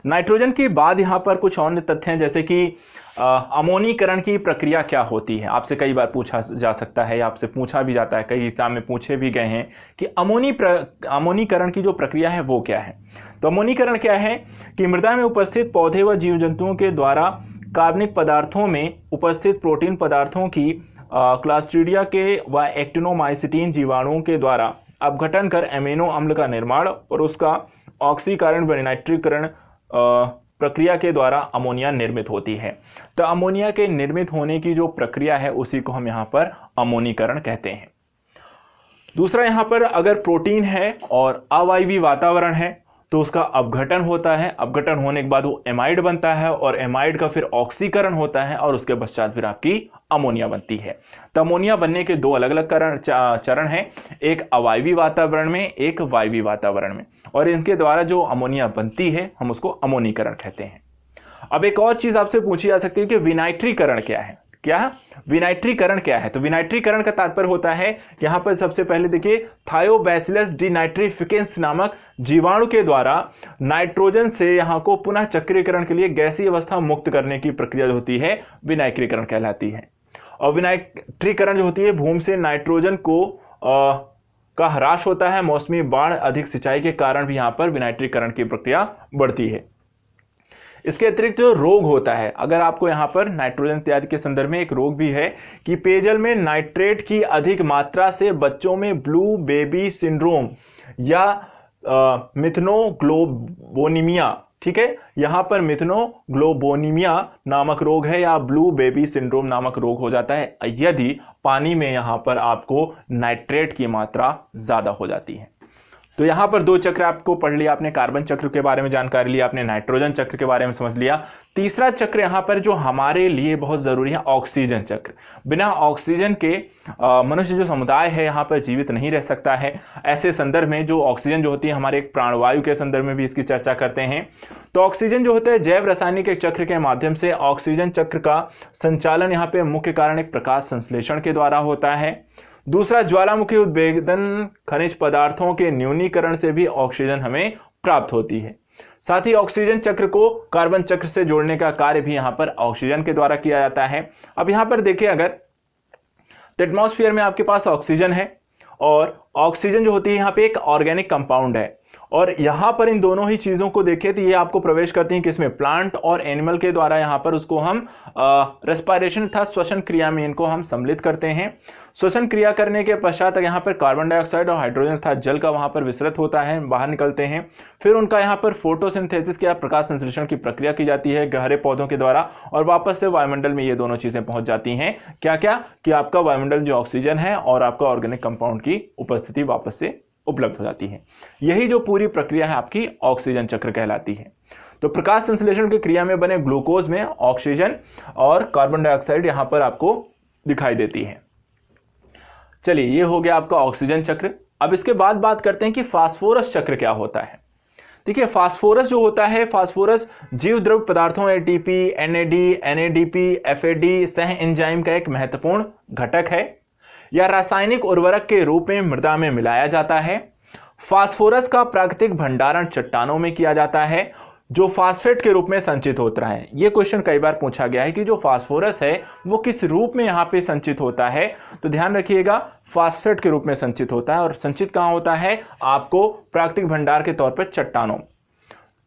नाइट्रोजन के बाद यहाँ पर कुछ अन्य तथ्य हैं, जैसे कि अमोनीकरण की प्रक्रिया क्या होती है। आपसे कई बार पूछा जा सकता है या आपसे पूछा भी जाता है, कई एग्जाम में पूछे भी गए हैं कि अमोनीकरण की जो प्रक्रिया है वो क्या है। तो अमोनीकरण क्या है कि मृदा में उपस्थित पौधे व जीव जंतुओं के द्वारा कार्बनिक पदार्थों में उपस्थित प्रोटीन पदार्थों की क्लास्ट्रीडिया के व एक्टिनोमाइसिटीन जीवाणुओं के द्वारा अपघटन कर एमिनो अम्ल का निर्माण और उसका ऑक्सीकरण व नाइट्रीकरण प्रक्रिया के द्वारा अमोनिया निर्मित होती है। तो अमोनिया के निर्मित होने की जो प्रक्रिया है उसी को हम यहाँ पर अमोनीकरण कहते हैं। दूसरा, यहाँ पर अगर प्रोटीन है और अवायवीय वातावरण है तो उसका अपघटन होता है। अपघटन होने के बाद वो एमाइड बनता है और एमाइड का फिर ऑक्सीकरण होता है और उसके पश्चात फिर आपकी अमोनिया बनती है। तो अमोनिया बनने के दो अलग अलग चरण हैं, एक अवायवीय वातावरण में, एक वायवीय वातावरण में, और इनके द्वारा जो अमोनिया बनती है हम उसको अमोनीकरण कहते हैं। अब एक और चीज आपसे पूछी जा सकती है कि विनाइट्रीकरण क्या है। विनाइट्रीकरण क्या है? तो विनाइट्रीकरण का तात्पर्य होता है, यहां पर सबसे पहले देखिए, थायोबैसिलस डिनाइट्रिफिकेंस नामक जीवाणु के द्वारा नाइट्रोजन से यहां को पुनः चक्रीकरण के लिए गैसीय अवस्था मुक्त करने की प्रक्रिया जो होती है विनाइट्रीकरण कहलाती है। और विनाइट्रीकरण जो होती है, भूमि से नाइट्रोजन को का ह्रास होता है। मौसमी बाढ़, अधिक सिंचाई के कारण भी यहां पर विनाइट्रीकरण की प्रक्रिया बढ़ती है। इसके अतिरिक्त जो रोग होता है, अगर आपको यहाँ पर नाइट्रोजन इत्यादि के संदर्भ में एक रोग भी है कि पेयजल में नाइट्रेट की अधिक मात्रा से बच्चों में ब्लू बेबी सिंड्रोम या मिथनोग्लोबोनीमिया, ठीक है, यहाँ पर मिथनोग्लोबोनीमिया नामक रोग है या ब्लू बेबी सिंड्रोम नामक रोग हो जाता है यदि पानी में यहाँ पर आपको नाइट्रेट की मात्रा ज्यादा हो जाती है। तो यहाँ पर दो चक्र आपको पढ़ लिया आपने, कार्बन चक्र के बारे में जानकारी लिया आपने, नाइट्रोजन चक्र के बारे में समझ लिया। तीसरा चक्र यहाँ पर जो हमारे लिए बहुत जरूरी है, ऑक्सीजन चक्र। बिना ऑक्सीजन के मनुष्य जो समुदाय है यहाँ पर जीवित नहीं रह सकता है। ऐसे संदर्भ में जो ऑक्सीजन जो होती है, हमारे एक प्राणवायु के संदर्भ में भी इसकी चर्चा करते हैं। तो ऑक्सीजन जो होता है जैव रासायनिक एक चक्र के माध्यम से ऑक्सीजन चक्र का संचालन यहाँ पे मुख्य कारण एक प्रकाश संश्लेषण के द्वारा होता है। दूसरा, ज्वालामुखी उद्भेदन खनिज पदार्थों के न्यूनीकरण से भी ऑक्सीजन हमें प्राप्त होती है। साथ ही ऑक्सीजन चक्र को कार्बन चक्र से जोड़ने का कार्य भी यहां पर ऑक्सीजन के द्वारा किया जाता है। अब यहां पर देखिए, अगर एटमॉस्फेयर में आपके पास ऑक्सीजन है और ऑक्सीजन जो होती है यहाँ पे एक ऑर्गेनिक कंपाउंड है, और यहाँ पर इन दोनों ही चीज़ों को देखें तो ये आपको प्रवेश करती हैं किसमें, प्लांट और एनिमल के द्वारा। यहाँ पर उसको हम रेस्पिरेशन था श्वसन क्रिया में इनको हम सम्मिलित करते हैं। श्वसन क्रिया करने के पश्चात यहाँ पर कार्बन डाइऑक्साइड और हाइड्रोजन अर्थात जल का वहाँ पर विसर्जित होता है, बाहर निकलते हैं। फिर उनका यहाँ पर फोटोसिंथेसिस या प्रकाश संश्लेषण की प्रक्रिया की जाती है गहरे पौधों के द्वारा, और वापस से वायुमंडल में ये दोनों चीज़ें पहुँच जाती हैं। क्या क्या कि आपका वायुमंडल जो ऑक्सीजन है और आपका ऑर्गेनिक कंपाउंड की उपस्थिति वापस से उपलब्ध हो जाती है। यही जो पूरी प्रक्रिया है आपकी ऑक्सीजन चक्र कहलाती है। तो प्रकाश संश्लेषण की क्रिया में बने ग्लूकोज में ऑक्सीजन और कार्बन डाइऑक्साइड यहां पर आपको दिखाई देती है। चलिए, ये हो गया आपका ऑक्सीजन चक्र। अब इसके बाद बात करते हैं कि फास्फोरस चक्र क्या होता है। देखिए, फास्फोरस जो होता है, फास्फोरस जीव द्रव पदार्थों एटीपी, एनएडी, एनएडीपी, एफएडी सह एंजाइम का एक महत्वपूर्ण घटक है या रासायनिक उर्वरक के रूप में मृदा में मिलाया जाता है। फास्फोरस का प्राकृतिक भंडारण चट्टानों में किया जाता है जो फास्फेट के रूप में संचित होता है। यह क्वेश्चन कई बार पूछा गया है कि जो फास्फोरस है वो किस रूप में यहाँ पे संचित होता है, तो ध्यान रखिएगा फास्फेट के रूप में संचित होता है। और संचित कहाँ होता है, आपको प्राकृतिक भंडार के तौर पर चट्टानों।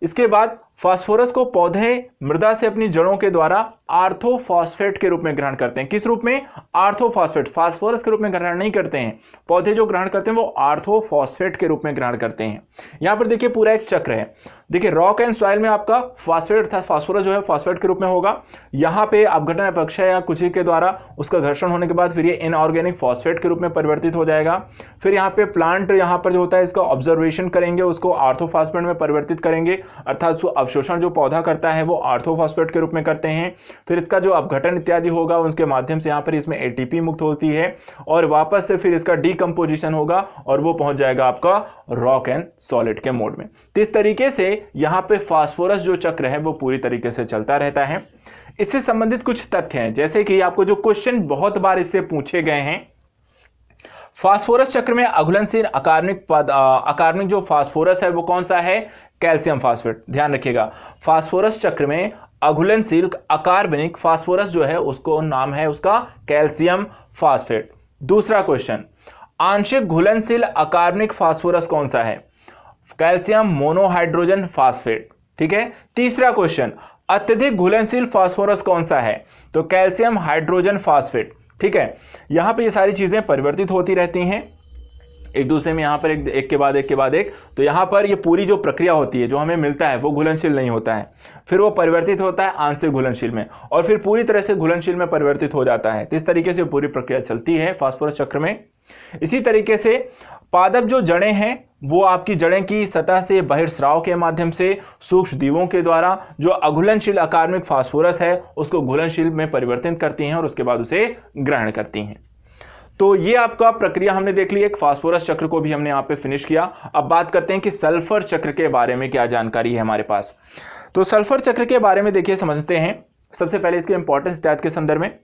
इसके बाद फास्फोरस को पौधे मृदा से अपनी जड़ों के द्वारा आर्थोफॉस्फेट के रूप में ग्रहण करते हैं। किस रूप में, आर्थोफॉस्फेट, फास्फोरस के रूप में ग्रहण नहीं करते हैं। पौधे जो ग्रहण करते हैं वो आर्थोफॉस्फेट के रूप में ग्रहण करते हैं। यहां पर देखिए पूरा एक चक्र है। देखिए, रॉक एंड सॉइल में आपका फास्फेट था, फास्फोरस जो है फास्फेट के रूप में होगा। यहां पे अपघटन अपक्षय या कुछ के द्वारा उसका घर्षण होने के बाद फिर ये इनऑर्गेनिक फॉस्फेट के रूप में परिवर्तित हो जाएगा। फिर यहाँ पे प्लांट यहाँ पर जो होता है इसका ऑब्जर्वेशन करेंगे, उसको आर्थोफॉस्फेट में परिवर्तित करेंगे, अर्थात अवशोषण जो पौधा करता है वो आर्थोफॉस्फेट के रूप में करते हैं। फिर इसका जो अपघटन इत्यादि होगा उसके माध्यम से यहाँ पर इसमें एटीपी मुक्त होती है, और वापस से फिर इसका डीकंपोजिशन होगा और वो पहुंच जाएगा आपका रॉक एंड सॉलिड के मोड में। तो इस तरीके से यहाँ पे फास्फोरस जो चक्र है वो पूरी तरीके से चलता रहता है। इससे संबंधित कुछ तथ्य हैं, जैसे कि आपको जो क्वेश्चन बहुत बार इससे पूछे गए हैं, फास्फोरस चक्र में अघुलनशील अकार्बनिक जो फास्फोरस है वो कौन सा है, कैल्शियम फास्फेट। ध्यान रखिएगा, फास्फोरस चक्र में अघुलनशील अकार्बनिक फास्फोरस जो है उसको नाम है उसका कैल्शियम फास्फेट। दूसरा क्वेश्चन, आंशिक घुलनशील अकार्बनिक फास्फोरस कौन सा है, कैल्शियम मोनोहाइड्रोजन फास्फेट। ठीक है। तीसरा क्वेश्चन, अत्यधिक घुलनशील फास्फोरस कौन सा है, तो कैल्शियम हाइड्रोजन फास्फेट। ठीक है, यहां पे ये सारी चीजें परिवर्तित होती रहती हैं एक दूसरे में, यहां पर एक के बाद एक। तो यहां पर ये पूरी जो प्रक्रिया होती है जो हमें मिलता है वो घुलनशील नहीं होता है, फिर वो परिवर्तित होता है आंशिक घुलनशील में, और फिर पूरी तरह से घुलनशील में परिवर्तित हो जाता है। तो इस तरीके से पूरी प्रक्रिया चलती है फास्फोरस चक्र में। इसी तरीके से पादप जो जड़ें हैं वो आपकी जड़ें की सतह से बहिर्स्राव के माध्यम से सूक्ष्म जीवों के द्वारा जो अघुलनशील अकार्बनिक फास्फोरस है उसको घुलनशील में परिवर्तित करती हैं और उसके बाद उसे ग्रहण करती हैं। तो ये आपका प्रक्रिया हमने देख ली, एक फास्फोरस चक्र को भी हमने यहाँ पे फिनिश किया। अब बात करते हैं कि सल्फर चक्र के बारे में क्या जानकारी है हमारे पास। तो सल्फर चक्र के बारे में देखिए समझते हैं। सबसे पहले इसके इंपॉर्टेंस इत्यादि के संदर्भ में,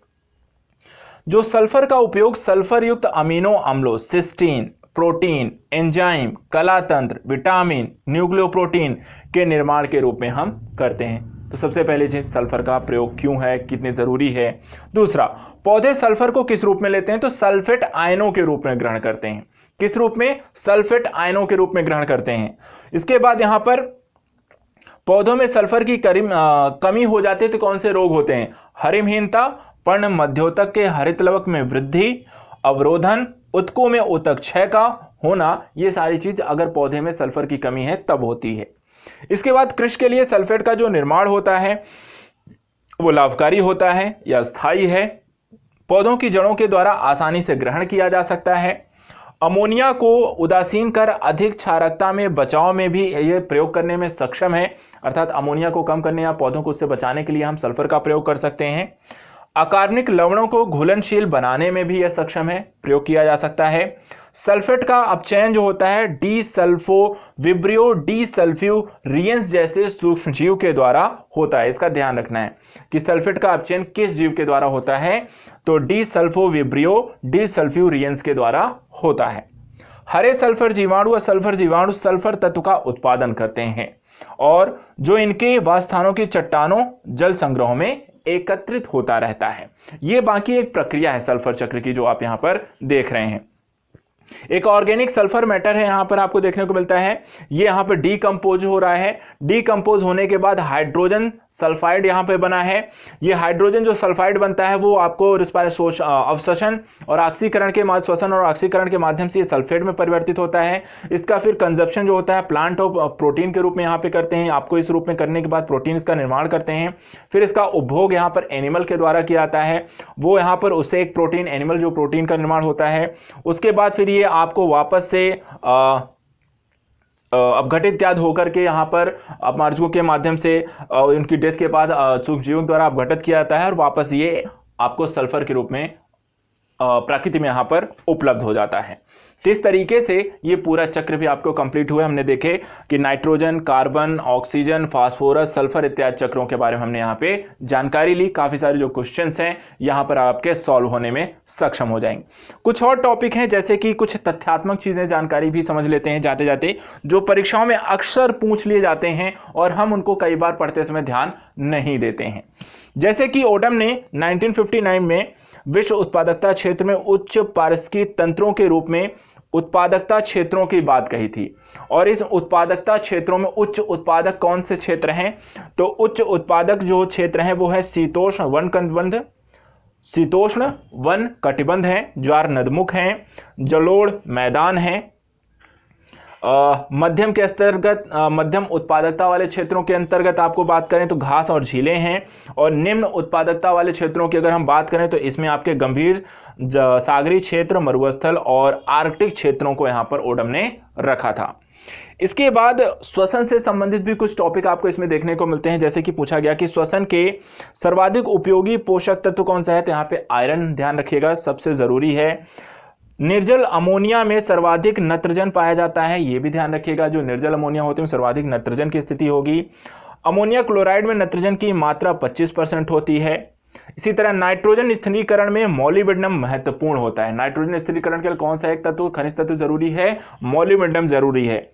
जो सल्फर का उपयोग सल्फर युक्त अमीनो अम्लों, सिस्टीन, प्रोटीन, एंजाइम, कलातंत्र, विटामिन, न्यूक्लियोप्रोटीन के निर्माण के रूप में हम करते हैं। तो सबसे पहले चीज सल्फर का प्रयोग क्यों है, कितनी जरूरी है। दूसरा, पौधे सल्फर को किस रूप में लेते हैं, तो सल्फेट आयनों के रूप में ग्रहण करते हैं। किस रूप में, सल्फेट आयनों के रूप में ग्रहण करते हैं। इसके बाद यहां पर पौधों में सल्फर की कमी हो जाती है तो कौन से रोग होते हैं, हरिमहीनता, पर्ण मध्योतक के हरित लवक में वृद्धि, अवरोधन, उत्कों में ऊतक क्षय का होना, ये सारी चीज अगर पौधे में सल्फर की कमी है तब होती है। इसके बाद कृषि के लिए सल्फेट का जो निर्माण होता है वो लाभकारी होता है या स्थायी है, पौधों की जड़ों के द्वारा आसानी से ग्रहण किया जा सकता है। अमोनिया को उदासीन कर अधिक क्षारकता में बचाव में भी यह प्रयोग करने में सक्षम है, अर्थात अमोनिया को कम करने या पौधों को उससे बचाने के लिए हम सल्फर का प्रयोग कर सकते हैं। अकार्बनिक लवणों को घुलनशील बनाने में भी यह सक्षम है, प्रयोग किया जा सकता है। सल्फेट का अपचयन जो होता है डी सल्फो विब्रियो डी सल्फ्यूरियंस जैसे सूक्ष्म जीव के द्वारा होता है। इसका ध्यान रखना है कि सल्फेट का अपचयन किस जीव के द्वारा होता है, तो डी सल्फो विब्रियो डी सल्फ्यूरियंस के द्वारा होता है। हरे सल्फर जीवाणु व सल्फर जीवाणु सल्फर तत्व का उत्पादन करते हैं और जो इनके वासस्थानों की चट्टानों जल संग्रह में एकत्रित होता रहता है। यह बाकी एक प्रक्रिया है सल्फर चक्र की जो आप यहां पर देख रहे हैं। एक ऑर्गेनिक सल्फर मैटर है यहां पर आपको देखने को मिलता है, ये यहां पर डीकंपोज हो रहा है। डीकंपोज होने के बाद हाइड्रोजन सल्फाइड यहां पे बना है। ये हाइड्रोजन जो सल्फाइड बनता है वो आपको अवशोषण और ऑक्सीकरण के श्वसन और ऑक्सीकरण के माध्यम से ये सल्फेट में परिवर्तित होता है। इसका फिर कंजप्शन जो होता है प्लांट ऑफ प्रोटीन के रूप में यहां पे करते हैं। आपको इस रूप में करने के बाद प्रोटीन इसका निर्माण करते हैं। फिर इसका उपभोग यहां पर एनिमल के द्वारा किया जाता है, वो यहां पर उससे एक प्रोटीन एनिमल जो प्रोटीन का निर्माण होता है। उसके बाद फिर ये आपको वापस से अपघटित त्याग होकर के यहाँ पर अपमार्जकों के माध्यम से उनकी डेथ के बाद सूक्ष्मजीवों द्वारा अपघटित किया जाता है और वापस ये आपको सल्फर के रूप में प्रकृति में यहाँ पर उपलब्ध हो जाता है। तो इस तरीके से ये पूरा चक्र भी आपको कंप्लीट हुआ। हमने देखे कि nitrogen, carbon, oxygen, phosphorus, sulphur इत्यादि चक्रों के बारे में हमने यहाँ पे जानकारी ली। काफ़ी सारे जो क्वेश्चंस हैं यहाँ पर आपके सॉल्व होने में सक्षम हो जाएंगे। कुछ और टॉपिक हैं जैसे कि कुछ तथ्यात्मक चीज़ें जानकारी भी समझ लेते हैं जाते जाते, जो परीक्षाओं में अक्सर पूछ लिए जाते हैं और हम उनको कई बार पढ़ते समय ध्यान नहीं देते हैं। जैसे कि ओडम ने 1959 में विश्व उत्पादकता क्षेत्र में उच्च पारिस्थितिकी तंत्रों के रूप में उत्पादकता क्षेत्रों की बात कही थी। और इस उत्पादकता क्षेत्रों में उच्च उत्पादक कौन से क्षेत्र हैं? तो उच्च उत्पादक जो क्षेत्र हैं वो है शीतोष्ण वन कटिबंध हैं, ज्वार नदमुख हैं, जलोढ़ मैदान हैं। मध्यम के अंतर्गत मध्यम उत्पादकता वाले क्षेत्रों के अंतर्गत आपको बात करें तो घास और झीलें हैं। और निम्न उत्पादकता वाले क्षेत्रों की अगर हम बात करें तो इसमें आपके गंभीर सागरीय क्षेत्र, मरुस्थल और आर्कटिक क्षेत्रों को यहां पर ओडम ने रखा था। इसके बाद श्वसन से संबंधित भी कुछ टॉपिक आपको इसमें देखने को मिलते हैं। जैसे कि पूछा गया कि श्वसन के सर्वाधिक उपयोगी पोषक तत्व कौन सा है, तो यहाँ पे आयरन ध्यान रखिएगा सबसे जरूरी है। निर्जल अमोनिया में सर्वाधिक नत्रजन पाया जाता है, यह भी ध्यान रखिएगा। जो निर्जल अमोनिया होते हैं सर्वाधिक नत्रजन की स्थिति होगी। अमोनिया क्लोराइड में नत्रजन की मात्रा 25% होती है। इसी तरह नाइट्रोजन स्थिरीकरण में मॉलिब्डेनम महत्वपूर्ण होता है। नाइट्रोजन स्थिरीकरण के लिए कौन सा एक तत्व, खनिज तत्व जरूरी है? मॉलिब्डेनम जरूरी है।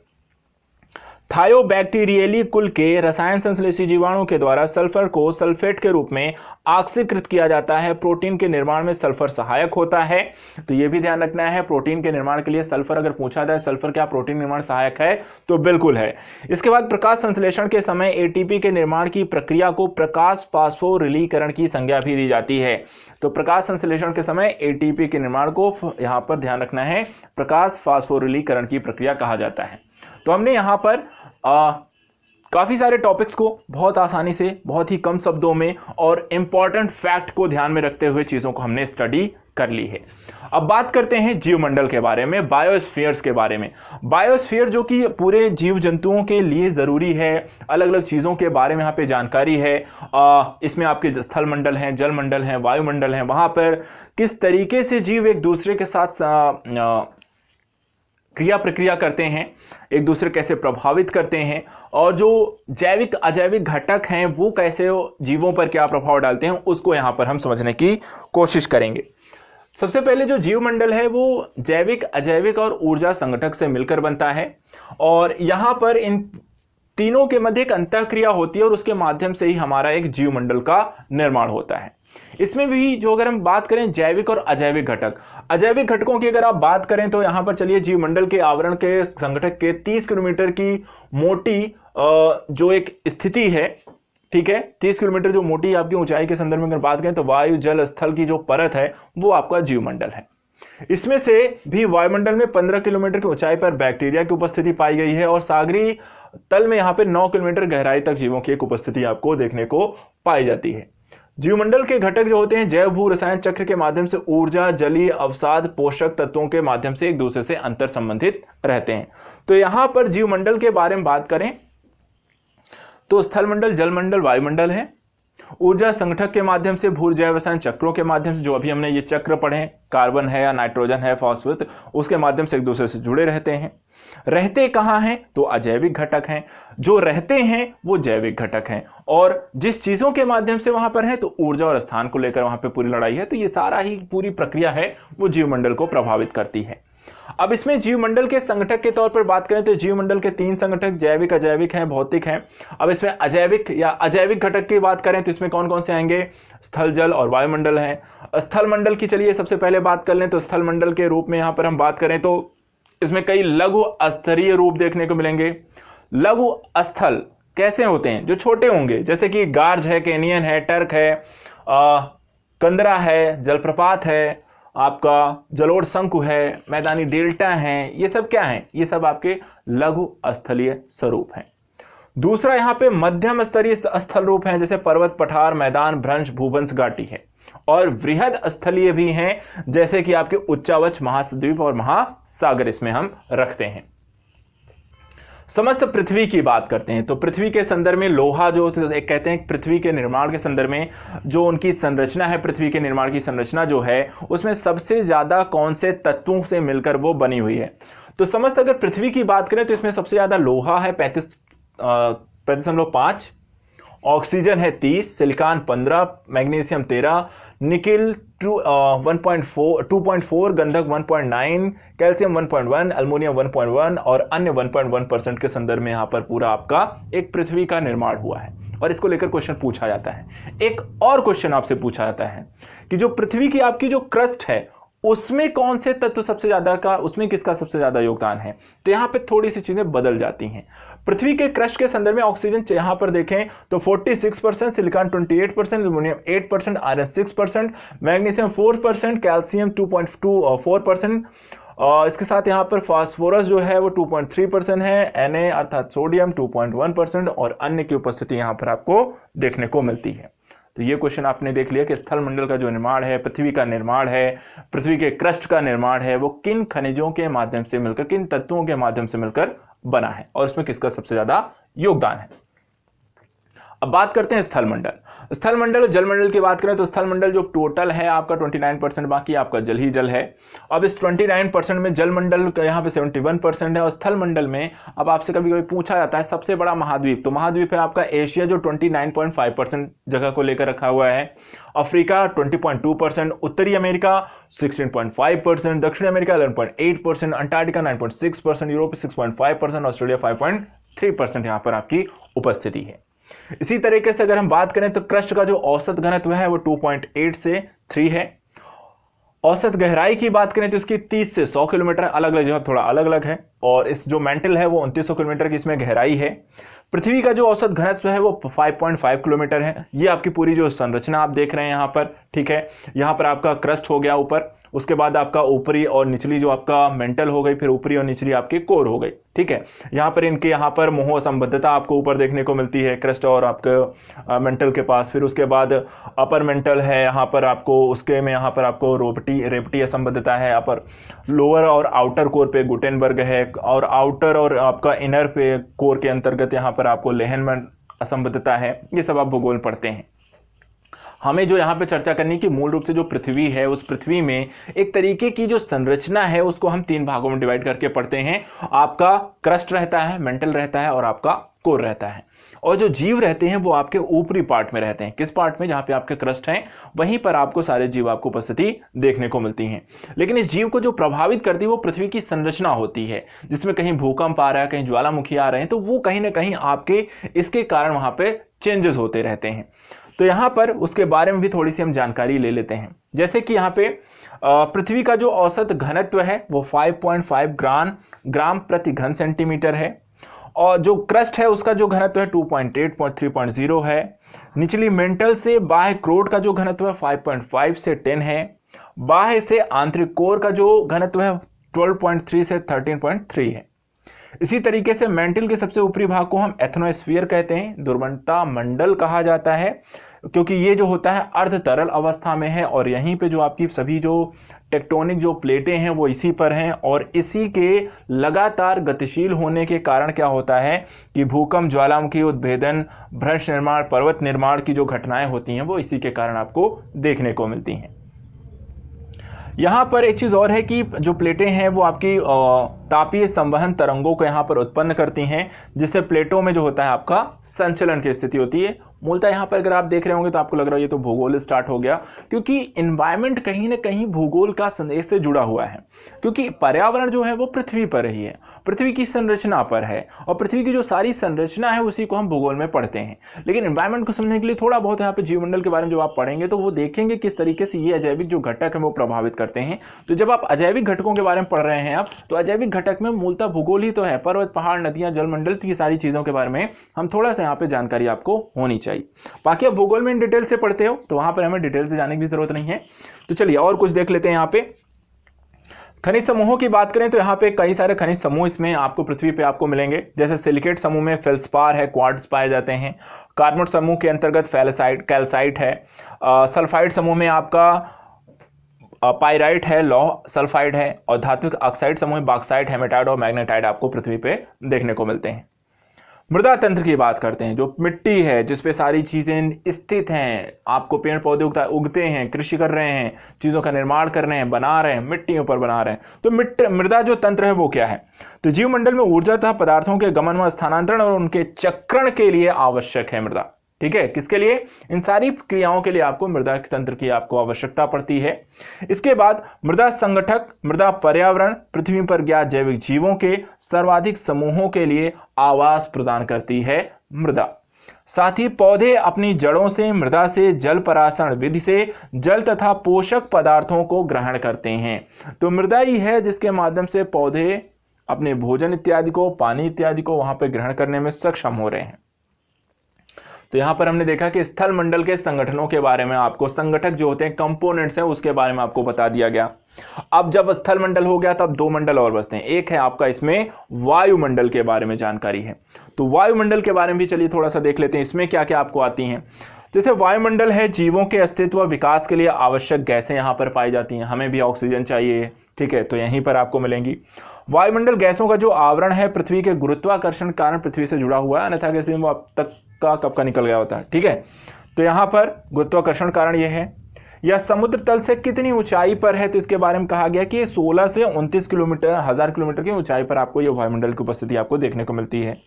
थायोबैक्टीरियली कुल के रसायन संश्लेषी जीवाणु के द्वारा सल्फर को सल्फेट के रूप में ऑक्सीकृत किया जाता है। प्रोटीन के निर्माण में सल्फर सहायक होता है, तो यह भी ध्यान रखना है। प्रोटीन के निर्माण के लिए सल्फर अगर पूछा जाए सल्फर क्या प्रोटीन निर्माण सहायक है, तो बिल्कुल है। इसके बाद प्रकाश संश्लेषण के समय एटीपी के निर्माण की प्रक्रिया को प्रकाश फास्फोरिलीकरण की संज्ञा भी दी जाती है। तो प्रकाश संश्लेषण के समय एटीपी के निर्माण को यहां पर ध्यान रखना है, प्रकाश फास्फोरिलीकरण की प्रक्रिया कहा जाता है। तो हमने यहां पर काफी सारे टॉपिक्स को बहुत आसानी से, बहुत ही कम शब्दों में और इंपॉर्टेंट फैक्ट को ध्यान में रखते हुए चीजों को हमने स्टडी कर ली है। अब बात करते हैं जीवमंडल के बारे में, बायोस्फीयर्स के बारे में। बायोस्फीयर जो कि पूरे जीव जंतुओं के लिए जरूरी है, अलग अलग चीजों के बारे में यहाँ पे जानकारी है। इसमें आपके स्थल मंडल हैं, जल मंडल हैं, वायुमंडल हैं, वहां पर किस तरीके से जीव एक दूसरे के साथ क्रिया प्रक्रिया करते हैं, एक दूसरे कैसे प्रभावित करते हैं, और जो जैविक अजैविक घटक हैं वो कैसे जीवों पर क्या प्रभाव डालते हैं, उसको यहां पर हम समझने की कोशिश करेंगे। सबसे पहले जो जीवमंडल है वो जैविक, अजैविक और ऊर्जा संगठक से मिलकर बनता है। और यहां पर इन तीनों के मध्य एक अंतःक्रिया होती है और उसके माध्यम से ही हमारा एक जीवमंडल का निर्माण होता है। इसमें भी जो अगर हम बात करें जैविक और अजैविक घटक, अजैविक घटकों की अगर आप बात करें तो यहां पर चलिए जीवमंडल के आवरण के संगठक के 30 किलोमीटर की मोटी जो एक स्थिति है, ठीक है, 30 किलोमीटर जो मोटी आपकी ऊंचाई के संदर्भ में अगर बात करें तो वायु जल स्थल की जो परत है वो आपका जीवमंडल है। इसमें से भी वायुमंडल में 15 किलोमीटर की ऊंचाई पर बैक्टीरिया की उपस्थिति पाई गई है और सागरीय तल में यहां पर 9 किलोमीटर गहराई तक जीवों की एक उपस्थिति आपको देखने को पाई जाती है। जीवमंडल के घटक जो होते हैं जैव भू रसायन चक्र के माध्यम से ऊर्जा, जलीय अवसाद, पोषक तत्वों के माध्यम से एक दूसरे से अंतर संबंधित रहते हैं। तो यहां पर जीवमंडल के बारे में बात करें तो स्थलमंडल, जलमंडल, वायुमंडल है। ऊर्जा संगठक के माध्यम से भू जैव रसायन चक्रों के माध्यम से, जो अभी हमने ये चक्र पढ़े, कार्बन है या नाइट्रोजन है, फास्फोरस, उसके माध्यम से एक दूसरे से जुड़े रहते हैं। रहते कहाँ हैं तो अजैविक घटक हैं, जो रहते हैं वो जैविक घटक हैं, और जिस चीजों के माध्यम से वहां पर है तो ऊर्जा और स्थान को लेकर वहां पे पूरी लड़ाई है। तो ये सारा ही पूरी प्रक्रिया है वो जीवमंडल को प्रभावित करती है। अब इसमें जीवमंडल के संगठक के तौर पर बात करें तो जीवमंडल के 3 संगठक जैविक, अजैविक हैं, भौतिक हैं। अब इसमें अजैविक या अजैविक घटक की बात करें तो इसमें कौन कौन से आएंगे? स्थल, जल और वायुमंडल हैं। स्थल मंडल की चलिए सबसे पहले बात कर लें तो स्थल मंडल के रूप में यहां पर हम बात करें तो इसमें कई लघु स्तरीय रूप देखने को मिलेंगे। लघु स्थल कैसे होते हैं? जो छोटे होंगे, जैसे कि गार्ज है, कैनियन है, टर्क है, कंदरा है, जलप्रपात है, आपका जलोढ़ शंकु है, मैदानी डेल्टा हैं, ये सब क्या हैं? ये सब आपके लघु स्थलीय स्वरूप हैं। दूसरा यहाँ पे मध्यम स्तरीय स्थल रूप हैं, जैसे पर्वत, पठार, मैदान, भ्रंश, भूवंश, घाटी है। और वृहद स्थलीय भी हैं, जैसे कि आपके उच्चावच, महाद्वीप और महासागर इसमें हम रखते हैं। समस्त पृथ्वी की बात करते हैं तो पृथ्वी के संदर्भ में लोहा जो एक कहते हैं पृथ्वी के निर्माण के संदर्भ में जो उनकी संरचना है, पृथ्वी के निर्माण की संरचना जो है उसमें सबसे ज्यादा कौन से तत्वों से मिलकर वो बनी हुई है? तो समस्त अगर पृथ्वी की बात करें तो इसमें सबसे ज्यादा लोहा है 35.5, ऑक्सीजन है 30, सिलिकॉन 15, मैग्नीशियम 13, निकिल 2.4, गंधक 1.9, कैल्शियम 1.1, अल्मोनियम 1.1 और अन्य 1.1% के संदर्भ में यहां पर पूरा आपका एक पृथ्वी का निर्माण हुआ है और इसको लेकर क्वेश्चन पूछा जाता है। एक और क्वेश्चन आपसे पूछा जाता है कि जो पृथ्वी की आपकी जो क्रस्ट है उसमें कौन से तत्व सबसे ज्यादा का, उसमें किसका सबसे ज्यादा योगदान है? तो यहां पे थोड़ी सी चीजें बदल जाती हैं। पृथ्वी के क्रस्ट के संदर्भ में ऑक्सीजन यहां पर देखें तो 46%, silicon 28%, aluminium 8%, iron 6%, magnesium 4%, calcium 2.4%, इसके साथ यहां पर फास्फोरस जो है वो 2.3% है, Na अर्थात सोडियम 2.1% और अन्य की उपस्थिति यहां पर आपको देखने को मिलती है। तो ये क्वेश्चन आपने देख लिया कि स्थल मंडल का जो निर्माण है, पृथ्वी का निर्माण है, पृथ्वी के क्रस्ट का निर्माण है, वो किन खनिजों के माध्यम से मिलकर, किन तत्वों के माध्यम से मिलकर बना है और इसमें किसका सबसे ज्यादा योगदान है। अब बात करते हैं स्थल मंडल। स्थल मंडल और जल मंडल की बात करें तो स्थल मंडल जो टोटल है आपका 29%, बाकी आपका जल ही जल है। अब इस 29% में जल मंडल का यहाँ पे 71% है और स्थल मंडल में अब आपसे कभी कभी पूछा जाता है सबसे बड़ा महाद्वीप, तो महाद्वीप है आपका एशिया जो 29.5% जगह को लेकर रखा हुआ है, अफ्रीका 20.2%, उत्तरी अमेरिका 16.5%, दक्षिण अमेरिका 11.8%, अंटार्कटिका 9.6%, यूरोप 6.5%, ऑस्ट्रेलिया 5.3% यहाँ पर आपकी उपस्थिति है। इसी तरीके से अगर हम बात करें तो क्रस्ट का जो औसत घनत्व है वो 2.8 से 3 है। औसत गहराई की बात करें तो इसकी 30 से 100 किलोमीटर, अलग अलग जगह थोड़ा अलग अलग है। और इस जो मेंटल है वो 2900 किलोमीटर की इसमें गहराई है। पृथ्वी का जो औसत घनत्व है वो 5.5 किलोमीटर है। ये आपकी पूरी जो संरचना आप देख रहे हैं यहाँ पर, ठीक है। यहाँ पर आपका क्रस्ट हो गया ऊपर, उसके बाद आपका ऊपरी और निचली जो आपका मेंटल हो गई, फिर ऊपरी और निचली आपकी कोर हो गई, ठीक है। यहाँ पर इनके यहाँ पर मोह संबद्धता आपको ऊपर देखने को मिलती है क्रस्ट और आपके मेंटल के पास। फिर उसके बाद अपर मेंटल है यहाँ पर आपको, उसके में यहाँ पर आपको रेप्टी असंबद्धता है। अपर लोअर और आउटर कोर पे गुटेनबर्ग है और आउटर और आपका इनर पे कोर के अंतर्गत यहाँ पर आपको लेहनमैन असंबद्धता है। ये सब आप भूगोल पढ़ते हैं। हमें जो यहाँ पे चर्चा करनी कि मूल रूप से जो पृथ्वी है उस पृथ्वी में एक तरीके की जो संरचना है उसको हम 3 भागों में डिवाइड करके पढ़ते हैं। आपका क्रस्ट रहता है, मेंटल रहता है और आपका कोर रहता है। और जो जीव रहते हैं वो आपके ऊपरी पार्ट में रहते हैं। किस पार्ट में? जहाँ पे आपके क्रस्ट हैं वहीं पर आपको सारे जीव आपको उपस्थिति देखने को मिलती हैं। लेकिन इस जीव को जो प्रभावित करती है वो पृथ्वी की संरचना होती है, जिसमें कहीं भूकंप आ रहा है, कहीं ज्वालामुखी आ रहे हैं, तो वो कहीं ना कहीं आपके इसके कारण वहां पे चेंजेस होते रहते हैं। तो यहाँ पर उसके बारे में भी थोड़ी सी हम जानकारी ले लेते हैं। जैसे कि यहाँ पे पृथ्वी का जो औसत घनत्व है वो 5.5 ग्राम प्रति घन सेंटीमीटर है और जो क्रस्ट है उसका जो घनत्व है 2.8.3.0 है। निचली मेंटल से बाह्य क्रोड का जो घनत्व है 5.5 से 10 है। बाह्य से आंतरिक कोर का जो घनत्व है 12.3 से 13.3 है। इसी तरीके से मेंटल के सबसे ऊपरी भाग को हम एथनोस्फीयर कहते हैं, दुर्बलता मंडल कहा जाता है, क्योंकि ये जो होता है अर्ध तरल अवस्था में है और यहीं पे जो आपकी सभी जो टेक्टोनिक जो प्लेटें हैं वो इसी पर हैं और इसी के लगातार गतिशील होने के कारण क्या होता है कि भूकंप, ज्वालामुखी उद्भेदन, भ्रंश निर्माण, पर्वत निर्माण की जो घटनाएं होती हैं वो इसी के कारण आपको देखने को मिलती हैं। यहाँ पर एक चीज़ और है कि जो प्लेटें हैं वो आपकी तापीय संवहन तरंगों को यहाँ पर उत्पन्न करती हैं, जिससे प्लेटों में जो होता है आपका संचलन की स्थिति होती है, मूलतः यहाँ पर अगर आप देख रहे होंगे तो आपको लग रहा है ये तो भूगोल स्टार्ट हो गया, क्योंकि इन्वायरमेंट कहीं ना कहीं भूगोल का संदेश से जुड़ा हुआ है, क्योंकि पर्यावरण जो है वो पृथ्वी पर ही है, पृथ्वी की संरचना पर है, और पृथ्वी की जो सारी संरचना है उसी को हम भूगोल में पढ़ते हैं। लेकिन इन्वायरमेंट को समझने के लिए थोड़ा बहुत यहाँ पे जीवमंडल के बारे में जो आप पढ़ेंगे तो वो देखेंगे किस तरीके से ये अजैविक जो घटक है वो प्रभावित करते हैं। तो जब आप अजैविक घटकों के बारे में पढ़ रहे हैं आप, तो अजैविक घटक में मूलतः भूगोल ही तो है, पर्वत, पहाड़, नदियां, जलमंडल की सारी चीजों के बारे में हम थोड़ा सा यहाँ पे जानकारी आपको होनी चाहिए। बाकी आप भूगोल में इन डिटेल से पढ़ते हो तो वहां पर हमें डिटेल से जाने की भी जरूरत नहीं है। तो चलिए और कुछ देख लेते हैं। यहाँ पे खनिज समूहों की बात करें तो यहाँ पे कई सारे खनिज समूह इसमें आपको पृथ्वी पे आपको मिलेंगे। जैसे सिलिकेट समूह में फेल्सपार है, क्वार्ट्ज पाए जाते हैं। कार्बोनेट समूह के अंतर्गत कैल्साइट है। सल्फाइड समूह में आपका पाइराइट है, लौह सल्फाइड है। और धात्विक ऑक्साइड समूह में बॉक्साइट, हेमेटाइट और मैग्नेटाइट आपको पृथ्वी पे देखने को मिलते हैं। मृदा तंत्र की बात करते हैं, जो मिट्टी है जिस पे सारी चीजें स्थित हैं, आपको पेड़ पौधे उगते हैं, कृषि कर रहे हैं, चीजों का निर्माण कर रहे हैं, बना रहे हैं, मिट्टी ऊपर बना रहे हैं। तो मृदा जो तंत्र है वो क्या है? तो जीवमंडल में ऊर्जा तथा पदार्थों के गमन व स्थानांतरण और उनके चक्रण के लिए आवश्यक है मृदा। ठीक है, किसके लिए? इन सारी क्रियाओं के लिए आपको मृदा तंत्र की आपको आवश्यकता पड़ती है। इसके बाद मृदा संगठक, मृदा पर्यावरण पृथ्वी पर ज्ञात जैविक जीवों के सर्वाधिक समूहों के लिए आवास प्रदान करती है मृदा। साथ ही पौधे अपनी जड़ों से मृदा से जल परासरण विधि से जल तथा पोषक पदार्थों को ग्रहण करते हैं। तो मृदा ही है जिसके माध्यम से पौधे अपने भोजन इत्यादि को, पानी इत्यादि को वहां पर ग्रहण करने में सक्षम हो रहे हैं। तो यहां पर हमने देखा कि स्थल मंडल के संगठनों के बारे में आपको, संगठक जो होते हैं, कंपोनेंट्स हैं, उसके बारे में आपको बता दिया गया। अब जब स्थल मंडल हो गया तब दो मंडल और बचते हैं। एक है आपका इसमें वायुमंडल के बारे में जानकारी है। तो वायुमंडल के बारे में भी चलिए थोड़ा सा देख लेते हैं, इसमें क्या क्या आपको आती हैं। जैसे वायुमंडल है, जीवों के अस्तित्व विकास के लिए आवश्यक गैसें यहां पर पाई जाती हैं। हमें भी ऑक्सीजन चाहिए, ठीक है, तो यहीं पर आपको मिलेंगी। वायुमंडल गैसों का जो आवरण है पृथ्वी के गुरुत्वाकर्षण के कारण पृथ्वी से जुड़ा हुआ है, अन्यथा गैस वो अब तक का कब का निकल गया होता है। ठीक है, तो यहां पर गुरुत्वाकर्षण कारण यह है। या समुद्र तल से कितनी ऊंचाई पर है, तो इसके बारे में कहा गया कि 16 से 29 किलोमीटर, 1000 किलोमीटर की ऊंचाई पर आपको यह वायुमंडल की उपस्थिति आपको देखने को मिलती है।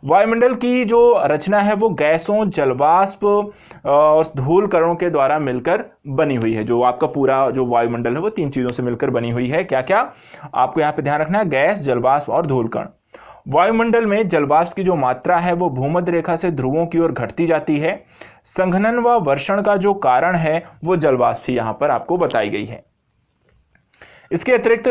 वायुमंडल की जो रचना है वो गैसों, जलवाष्प और धूल कणों के द्वारा मिलकर बनी हुई है। जो आपका पूरा जो वायुमंडल है वो 3 चीजों से मिलकर बनी हुई है। क्या क्या आपको यहाँ पे ध्यान रखना है? गैस, जलवाष्प और धूल कण। वायुमंडल में जलवाष्प की जो मात्रा है वो भूमध्य रेखा से ध्रुवों की ओर घटती जाती है। संघनन व वर्षण का जो कारण है वो जलवाष्प ही यहां पर आपको बताई गई है। इसके अतिरिक्त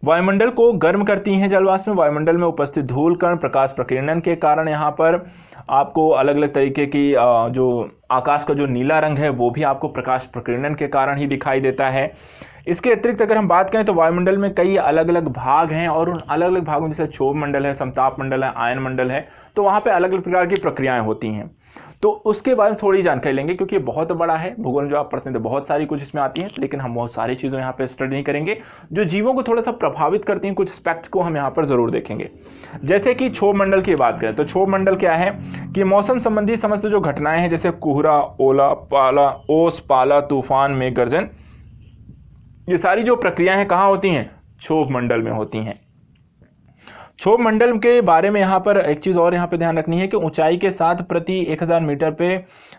वायुमंडल को गर्म करती हैं जलवाष्प में वायुमंडल में उपस्थित धूल कण प्रकाश प्रकीर्णन के कारण यहाँ पर आपको अलग अलग तरीके की जो आकाश का जो नीला रंग है वो भी आपको प्रकाश प्रकीर्णन के कारण ही दिखाई देता है। इसके अतिरिक्त अगर हम बात करें तो वायुमंडल में कई अलग अलग भाग हैं और उन अलग अलग भागों जैसे क्षोभ मंडल है, समताप मंडल है, आयन मंडल है, तो वहाँ पे अलग अलग प्रकार की प्रक्रियाएं होती हैं। तो उसके बारे में थोड़ी जानकारी लेंगे क्योंकि बहुत बड़ा है भूगोल जो आप पढ़ते हैं तो बहुत सारी कुछ इसमें आती हैं, लेकिन हम बहुत सारी चीज़ों यहाँ पे स्टडी नहीं करेंगे। जो जीवों को थोड़ा सा प्रभावित करती हैं कुछ एस्पेक्ट्स को हम यहाँ पर जरूर देखेंगे। जैसे कि क्षोभ मंडल की बात करें तो क्षोभ मंडल क्या है कि मौसम संबंधी समस्त जो घटनाएं हैं जैसे कोहरा, ओला, पाला, ओस, पाला, तूफान, मेघ गर्जन, ये सारी जो प्रक्रियाएं हैं कहाँ होती हैं? क्षोभ मंडल में होती हैं। क्षोभ मंडल के बारे में यहाँ पर एक चीज़ और यहाँ पे ध्यान रखनी है कि ऊंचाई के साथ प्रति 1000 मीटर पे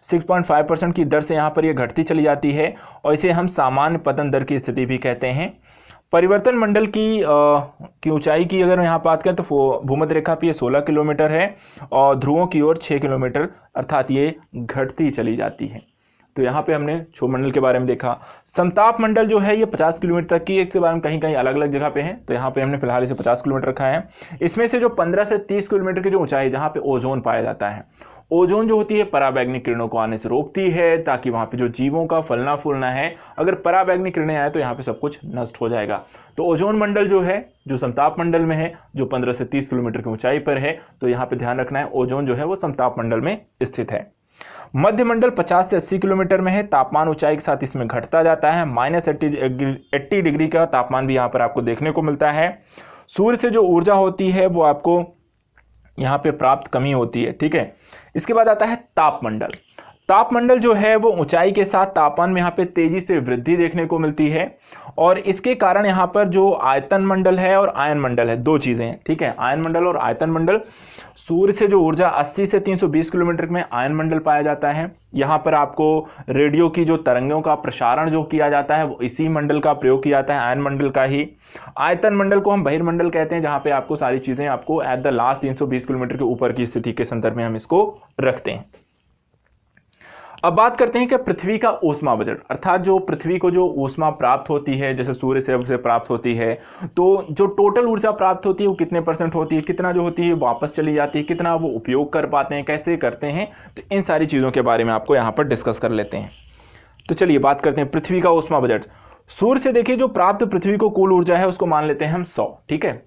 6.5% की दर से यहाँ पर ये घटती चली जाती है और इसे हम सामान्य पतन दर की स्थिति भी कहते हैं। परिवर्तन मंडल की ऊंचाई की अगर यहाँ बात करें तो भूमध्य रेखा पे 16 किलोमीटर है और ध्रुवों की ओर 6 किलोमीटर, अर्थात ये घटती चली जाती है। तो यहाँ पे हमने क्षोभ मंडल के बारे में देखा। समताप मंडल जो है ये 50 किलोमीटर तक की, एक के बारे में कहीं कहीं अलग अलग जगह पे है, तो यहाँ पे हमने फिलहाल इसे 50 किलोमीटर रखा है। इसमें से जो 15 से 30 किलोमीटर की जो ऊंचाई जहाँ पे ओजोन पाया जाता है, ओजोन जो होती है पराबैंगनी किरणों को आने से रोकती है ताकि वहाँ पे जो जीवों का फलना फूलना है, अगर पराबैंगनी किरणें आए तो यहाँ पे सब कुछ नष्ट हो जाएगा। तो ओजोन मंडल जो है जो समताप मंडल में है जो 15 से 30 किलोमीटर की ऊंचाई पर है, तो यहाँ पे ध्यान रखना है ओजोन जो है वो समताप मंडल में स्थित है। मध्य मंडल 50 से 80 किलोमीटर में है। तापमान ऊंचाई के साथ इसमें घटता जाता है। -80 डिग्री का तापमान भी यहाँ पर आपको देखने को मिलता है। सूर्य से जो ऊर्जा होती है वो आपको यहाँ पे प्राप्त कमी होती है। ठीक है, इसके बाद आता है तापमंडल। तापमंडल जो है वो ऊंचाई के साथ तापमान में यहाँ पे तेजी से वृद्धि देखने को मिलती है, और इसके कारण यहाँ पर जो आयतन मंडल है और आयन मंडल है, दो चीजें हैं, ठीक है। आयन मंडल और आयतन मंडल, सूर्य से जो ऊर्जा 80 से 320 किलोमीटर में आयन मंडल पाया जाता है। यहाँ पर आपको रेडियो की जो तरंगों का प्रसारण जो किया जाता है वो इसी मंडल का प्रयोग किया जाता है, आयन मंडल का ही। आयतन मंडल को हम बहिर्मंडल कहते हैं, जहाँ पे आपको सारी चीजें आपको एट द लास्ट 320 किलोमीटर के ऊपर की स्थिति के संदर्भ में हम इसको रखते हैं। अब बात करते हैं कि पृथ्वी का ऊष्मा बजट, अर्थात जो पृथ्वी को जो ऊष्मा प्राप्त होती है, जैसे सूर्य से प्राप्त होती है, तो जो टोटल ऊर्जा प्राप्त होती है वो कितने % होती है, कितना जो होती है वापस चली जाती है, कितना वो उपयोग कर पाते हैं, कैसे करते हैं, तो इन सारी चीज़ों के बारे में आपको यहाँ पर डिस्कस कर लेते हैं। तो चलिए बात करते हैं पृथ्वी का ऊष्मा बजट। सूर्य से देखिए जो प्राप्त पृथ्वी को कुल ऊर्जा है उसको मान लेते हैं हम 100, ठीक है,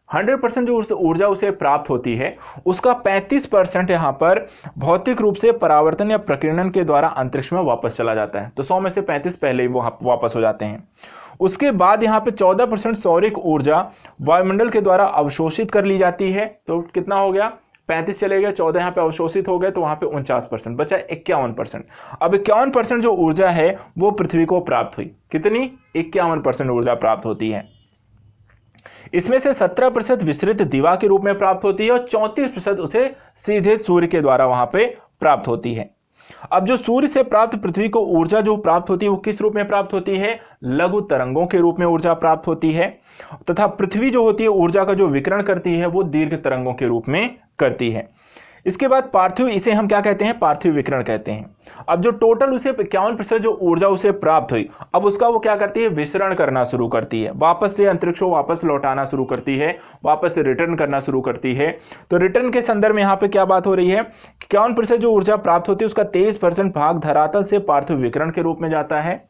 100% जो ऊर्जा उसे प्राप्त होती है उसका 35% यहाँ पर भौतिक रूप से परावर्तन या प्रकीर्णन के द्वारा अंतरिक्ष में वापस चला जाता है। तो 100 में से 35 पहले ही वो वापस हो जाते हैं। उसके बाद यहाँ पे 14% सौरिक ऊर्जा वायुमंडल के द्वारा अवशोषित कर ली जाती है। तो कितना हो गया, 35 चले गए, 14 यहाँ पे अवशोषित हो गए, तो वहां पे 49%, बचा 51%। अब 51% जो ऊर्जा है वो पृथ्वी को प्राप्त हुई, कितनी, 51% ऊर्जा प्राप्त होती है। इसमें से 17% विसरित दीवा के रूप में प्राप्त होती है और 34% उसे सीधे सूर्य के द्वारा वहां पे प्राप्त होती है। अब जो सूर्य से प्राप्त पृथ्वी को ऊर्जा जो प्राप्त होती है वो किस रूप में प्राप्त होती है, लघु तरंगों के रूप में ऊर्जा प्राप्त होती है, तथा पृथ्वी जो होती है ऊर्जा का जो विकिरण करती है वो दीर्घ तरंगों के रूप में करती है। इसके बाद पार्थिव, इसे हम क्या कहते हैं, पार्थिव विकिरण कहते हैं। अब जो टोटल उसे 51% जो ऊर्जा उसे प्राप्त हुई, अब उसका वो क्या करती है, विसरण करना शुरू करती है, वापस से अंतरिक्ष को वापस लौटाना शुरू करती है, वापस से रिटर्न करना शुरू करती है। तो रिटर्न के संदर्भ में यहाँ पे क्या बात हो रही है, 51% जो ऊर्जा प्राप्त होती है उसका 23% भाग धरातल से पार्थिव विकिरण के रूप में जाता है,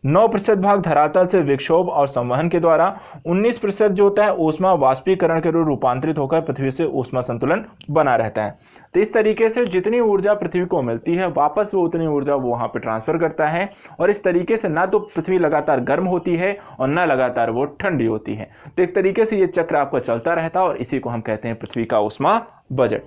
9% भाग धरातल से विक्षोभ और संवहन के द्वारा, 19% जो होता है ऊष्मा वाष्पीकरण के रूप रूपांतरित होकर पृथ्वी से ऊष्मा संतुलन बना रहता है। तो इस तरीके से जितनी ऊर्जा पृथ्वी को मिलती है वापस वो उतनी ऊर्जा वो वहां पे ट्रांसफर करता है, और इस तरीके से ना तो पृथ्वी लगातार गर्म होती है और ना लगातार वो ठंडी होती है। तो एक तरीके से ये चक्र आपका चलता रहता है और इसी को हम कहते हैं पृथ्वी का ऊष्मा बजट।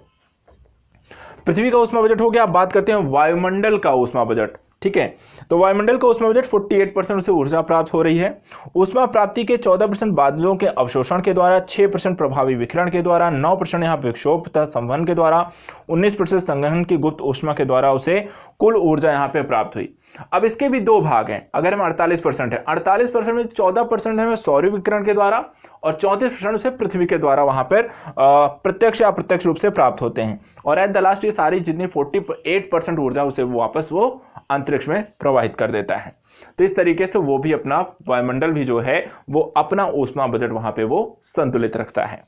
पृथ्वी का ऊष्मा बजट हो गया। अब बात करते हैं वायुमंडल का ऊष्मा बजट, ठीक है। तो वायुमंडल का ऊष्मा बजट 48% से ऊर्जा प्राप्त हो रही है। ऊष्मा प्राप्ति के 14% बादलों के अवशोषण के द्वारा, 6% प्रभावी विकिरण के द्वारा, 9% यहाँ विक्षोभ तथा संवहन के द्वारा, 19% संघनन की गुप्त ऊष्मा के द्वारा उसे कुल ऊर्जा यहाँ पे प्राप्त हुई। अब इसके भी दो भाग हैं। अगर हम 48% है, 48% में 14% है सौर विकिरण के द्वारा और 34% उसे पृथ्वी के द्वारा वहां पर प्रत्यक्ष या अप्रत्यक्ष रूप से प्राप्त होते हैं। और एट द लास्ट ये सारी जितनी 48% ऊर्जा उसे वापस वो अंतरिक्ष में प्रवाहित कर देता है। तो इस तरीके से वो भी अपना वायुमंडल भी जो है वो अपना ऊष्मा बजट वहां पे वो संतुलित रखता है।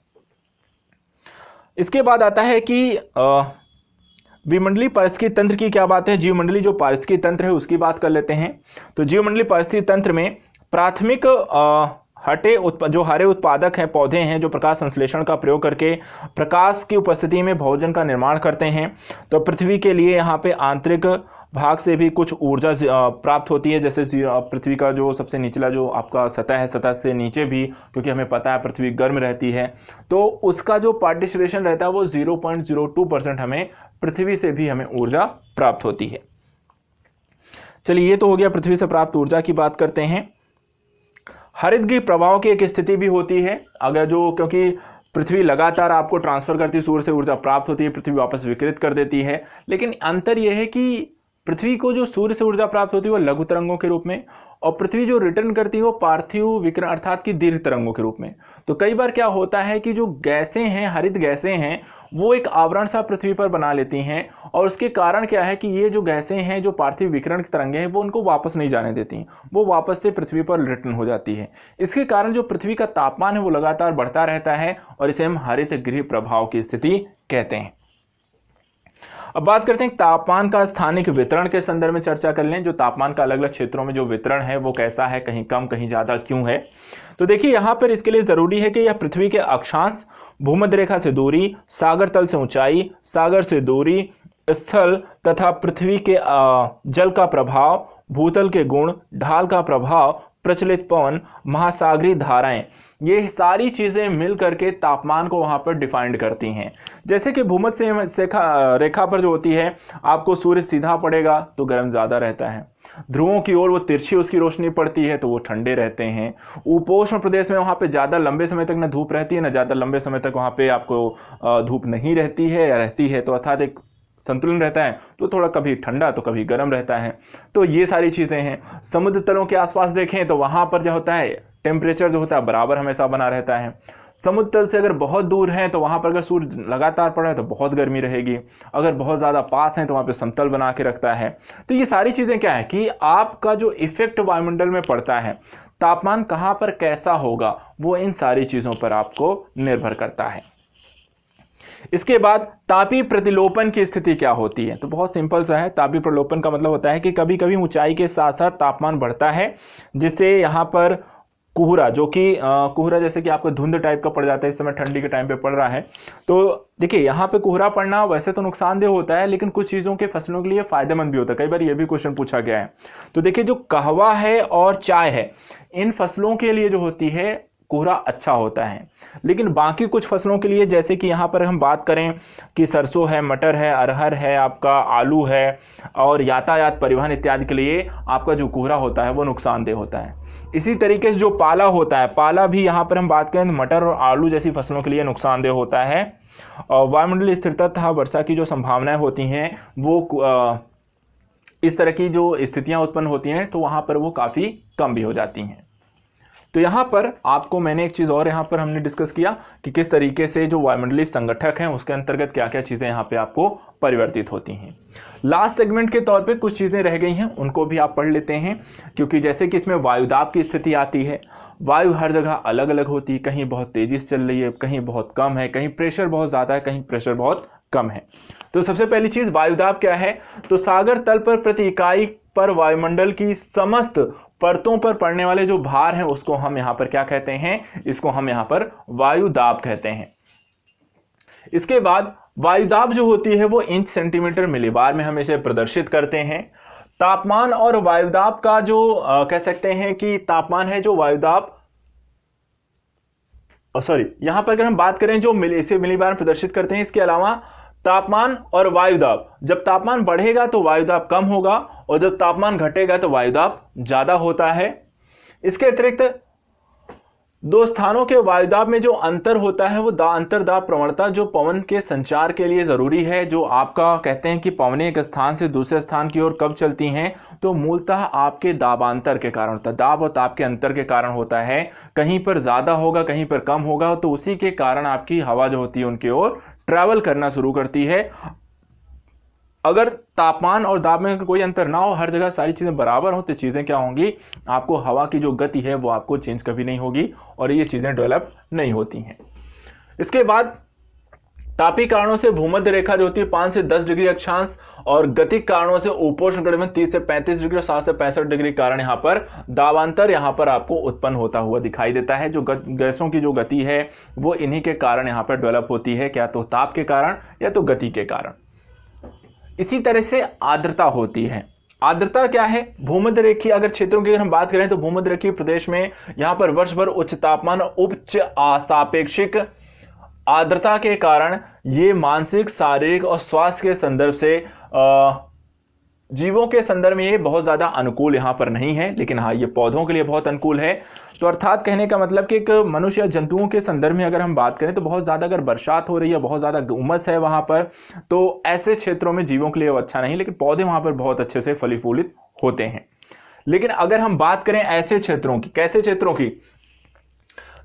इसके बाद आता है कि विमंडलीय पारिस्थितिकी तंत्र की क्या बात है। जीवमंडलीय जो पारिस्थितिकी तंत्र है उसकी बात कर लेते हैं। तो जीवमंडलीय पारिस्थितिकी तंत्र में प्राथमिक जो हरे उत्पादक हैं, पौधे हैं, जो प्रकाश संश्लेषण का प्रयोग करके प्रकाश की उपस्थिति में भोजन का निर्माण करते हैं। तो पृथ्वी के लिए यहाँ पे आंतरिक भाग से भी कुछ ऊर्जा प्राप्त होती है, जैसे पृथ्वी का जो सबसे निचला जो आपका सतह है, सतह से नीचे भी, क्योंकि हमें पता है पृथ्वी गर्म रहती है, तो उसका जो पार्टिसिपेशन रहता है वो 0.02% हमें पृथ्वी से भी हमें ऊर्जा प्राप्त होती है। चलिए ये तो हो गया पृथ्वी से प्राप्त ऊर्जा की बात करते हैं। हरितगृह प्रभाव की एक स्थिति भी होती है, अगर जो, क्योंकि पृथ्वी लगातार आपको ट्रांसफर करती है, सूर्य से ऊर्जा प्राप्त होती है, पृथ्वी वापस विकिरित कर देती है, लेकिन अंतर यह है कि पृथ्वी को जो सूर्य से ऊर्जा प्राप्त होती है वो लघु तरंगों के रूप में, और पृथ्वी जो रिटर्न करती है वो पार्थिव विकिरण अर्थात की दीर्घ तरंगों के रूप में। तो कई बार क्या होता है कि जो गैसें हैं, हरित गैसें हैं, वो एक आवरण सा पृथ्वी पर बना लेती हैं, और उसके कारण क्या है कि ये जो गैसें हैं, जो पार्थिव विकिरण की तरंगें हैं, वो उनको वापस नहीं जाने देती हैं, वो वापस से पृथ्वी पर रिटर्न हो जाती है। इसके कारण जो पृथ्वी का तापमान है वो लगातार बढ़ता रहता है, और इसे हम हरित गृह प्रभाव की स्थिति कहते हैं। अब बात करते हैं तापमान का स्थानिक वितरण के संदर्भ में चर्चा कर लें। जो तापमान का अलग अलग क्षेत्रों में जो वितरण है वो कैसा है, कहीं कम कहीं ज़्यादा क्यों है। तो देखिए यहाँ पर इसके लिए ज़रूरी है कि यह पृथ्वी के अक्षांश, भूमध्य रेखा से दूरी, सागर तल से ऊंचाई, सागर से दूरी, स्थल तथा पृथ्वी के जल का प्रभाव, भूतल के गुण, ढाल का प्रभाव, प्रचलित पवन, महासागरीय धाराएं, ये सारी चीज़ें मिल करके तापमान को वहाँ पर डिफाइंड करती हैं। जैसे कि भूमध्य रेखा पर जो होती है, आपको सूर्य सीधा पड़ेगा तो गर्म ज़्यादा रहता है, ध्रुवों की ओर वो तिरछी उसकी रोशनी पड़ती है तो वो ठंडे रहते हैं। उपोष्ण प्रदेश में वहाँ पे ज़्यादा लंबे समय तक न धूप रहती है न ज़्यादा लंबे समय तक वहाँ पे आपको धूप नहीं रहती है, या रहती है तो अर्थात एक संतुलन रहता है, तो थोड़ा कभी ठंडा तो कभी गर्म रहता है। तो ये सारी चीज़ें हैं। समुद्र तलों के आसपास देखें तो वहाँ पर जो होता है टेम्परेचर जो होता है बराबर हमेशा बना रहता है। समुद्र तल से अगर बहुत दूर है तो वहाँ पर अगर सूर्य लगातार पड़ा है तो बहुत गर्मी रहेगी, अगर बहुत ज़्यादा पास है तो वहाँ पे समतल बना के रखता है। तो ये सारी चीज़ें क्या है कि आपका जो इफेक्ट वायुमंडल में पड़ता है, तापमान कहाँ पर कैसा होगा, वो इन सारी चीज़ों पर आपको निर्भर करता है। इसके बाद तापीय प्रतिलोपन की स्थिति क्या होती है, तो बहुत सिंपल सा है। तापीय प्रतिलोपन का मतलब होता है कि कभी कभी ऊंचाई के साथ साथ तापमान बढ़ता है, जिससे यहाँ पर कोहरा, जो कि कोहरा जैसे कि आपको धुंध टाइप का पड़ जाता है, इस समय ठंडी के टाइम पे पड़ रहा है। तो देखिए यहाँ पे कोहरा पड़ना वैसे तो नुकसानदेह होता है, लेकिन कुछ चीज़ों के फसलों के लिए फायदेमंद भी होता है। कई बार ये भी क्वेश्चन पूछा गया है। तो देखिए जो कहवा है और चाय है, इन फसलों के लिए जो होती है कोहरा अच्छा होता है, लेकिन बाकी कुछ फसलों के लिए, जैसे कि यहाँ पर हम बात करें कि सरसों है, मटर है, अरहर है, आपका आलू है, और यातायात परिवहन इत्यादि के लिए आपका जो कोहरा होता है वो नुकसानदेह होता है। इसी तरीके से जो पाला होता है, पाला भी यहाँ पर हम बात करें तो मटर और आलू जैसी फसलों के लिए नुकसानदेह होता है। और वायुमंडलीय स्थिरता तथा वर्षा की जो संभावनाएं होती हैं वो इस तरह की जो स्थितियाँ उत्पन्न होती हैं तो वहाँ पर वो काफ़ी कम भी हो जाती हैं। तो यहाँ पर आपको मैंने एक चीज़ और यहाँ पर हमने डिस्कस किया कि किस तरीके से जो वायुमंडलीय संगठक हैं उसके अंतर्गत क्या क्या चीज़ें यहाँ पे आपको परिवर्तित होती हैं। लास्ट सेगमेंट के तौर पे कुछ चीज़ें रह गई हैं, उनको भी आप पढ़ लेते हैं, क्योंकि जैसे कि इसमें वायुदाब की स्थिति आती है। वायु हर जगह अलग अलग होती है, कहीं बहुत तेज़ी से चल रही है, कहीं बहुत कम है, कहीं प्रेशर बहुत ज़्यादा है, कहीं प्रेशर बहुत कम है। तो सबसे पहली चीज़ वायुदाब क्या है, तो सागर तल पर प्रति इकाई पर वायुमंडल की समस्त परतों पर पड़ने वाले जो भार हैं उसको हम यहाँ पर क्या कहते हैं, इसको हम यहाँ पर वायुदाब कहते हैं। इसके बाद वायुदाब जो होती है वो इंच सेंटीमीटर मिलीबार में हम इसे प्रदर्शित करते हैं। तापमान और वायुदाब का जो कह सकते हैं कि तापमान है जो वायुदाब यहां पर अगर हम बात करें जो इसे मिलीबार में प्रदर्शित करते हैं, इसके अलावा तापमान और वायुदाब, जब तापमान बढ़ेगा तो वायुदाब कम होगा और जब तापमान घटेगा तो वायुदाब ज्यादा होता है। इसके अतिरिक्त दो स्थानों के वायुदाब में जो अंतर होता है वो अंतरदाब प्रवणता जो पवन के संचार के लिए जरूरी है, जो आपका कहते हैं कि पवनें एक स्थान से दूसरे स्थान की ओर कब चलती हैं, तो मूलतः आपके दाबांतर के कारण होता है, दाब और ताप के अंतर के कारण होता है। कहीं पर ज्यादा होगा, कहीं पर कम होगा, तो उसी के कारण आपकी हवा जो होती है उनकी ओर ट्रैवल करना शुरू करती है। अगर तापमान और दाब में कोई अंतर ना हो, हर जगह सारी चीज़ें बराबर हो, तो चीज़ें क्या होंगी, आपको हवा की जो गति है वो आपको चेंज कभी नहीं होगी और ये चीज़ें डेवलप नहीं होती हैं। इसके बाद तापीय कारणों से भूमध्य रेखा जो होती है 5 से 10 डिग्री अक्षांश, और गतिक कारणों से उपोष्ण कटिबंध में 30 से 35 डिग्री और 60 से 65 डिग्री कारण यहाँ पर दाबांतर यहाँ पर आपको उत्पन्न होता हुआ दिखाई देता है। जो गैसों की जो गति है वो इन्हीं के कारण यहाँ पर डेवलप होती है, क्या तो ताप के कारण या तो गति के कारण। इसी तरह से आर्द्रता होती है। आर्द्रता क्या है, भूमध्य रेखीय अगर क्षेत्रों की अगर हम बात करें तो भूमध्य रेखीय प्रदेश में यहाँ पर वर्ष भर उच्च तापमान और उच्च सापेक्षिक आर्द्रता के कारण ये मानसिक, शारीरिक और स्वास्थ्य के संदर्भ से जीवों के संदर्भ में ये बहुत ज़्यादा अनुकूल यहाँ पर नहीं है, लेकिन हाँ ये पौधों के लिए बहुत अनुकूल है। तो अर्थात कहने का मतलब कि एक मनुष्य या जंतुओं के संदर्भ में अगर हम बात करें तो बहुत ज़्यादा अगर बरसात हो रही है, बहुत ज़्यादा उमस है वहाँ पर, तो ऐसे क्षेत्रों में जीवों के लिए वो अच्छा नहीं, लेकिन पौधे वहाँ पर बहुत अच्छे से फलीफूलित होते हैं। लेकिन अगर हम बात करें ऐसे क्षेत्रों की, कैसे क्षेत्रों की,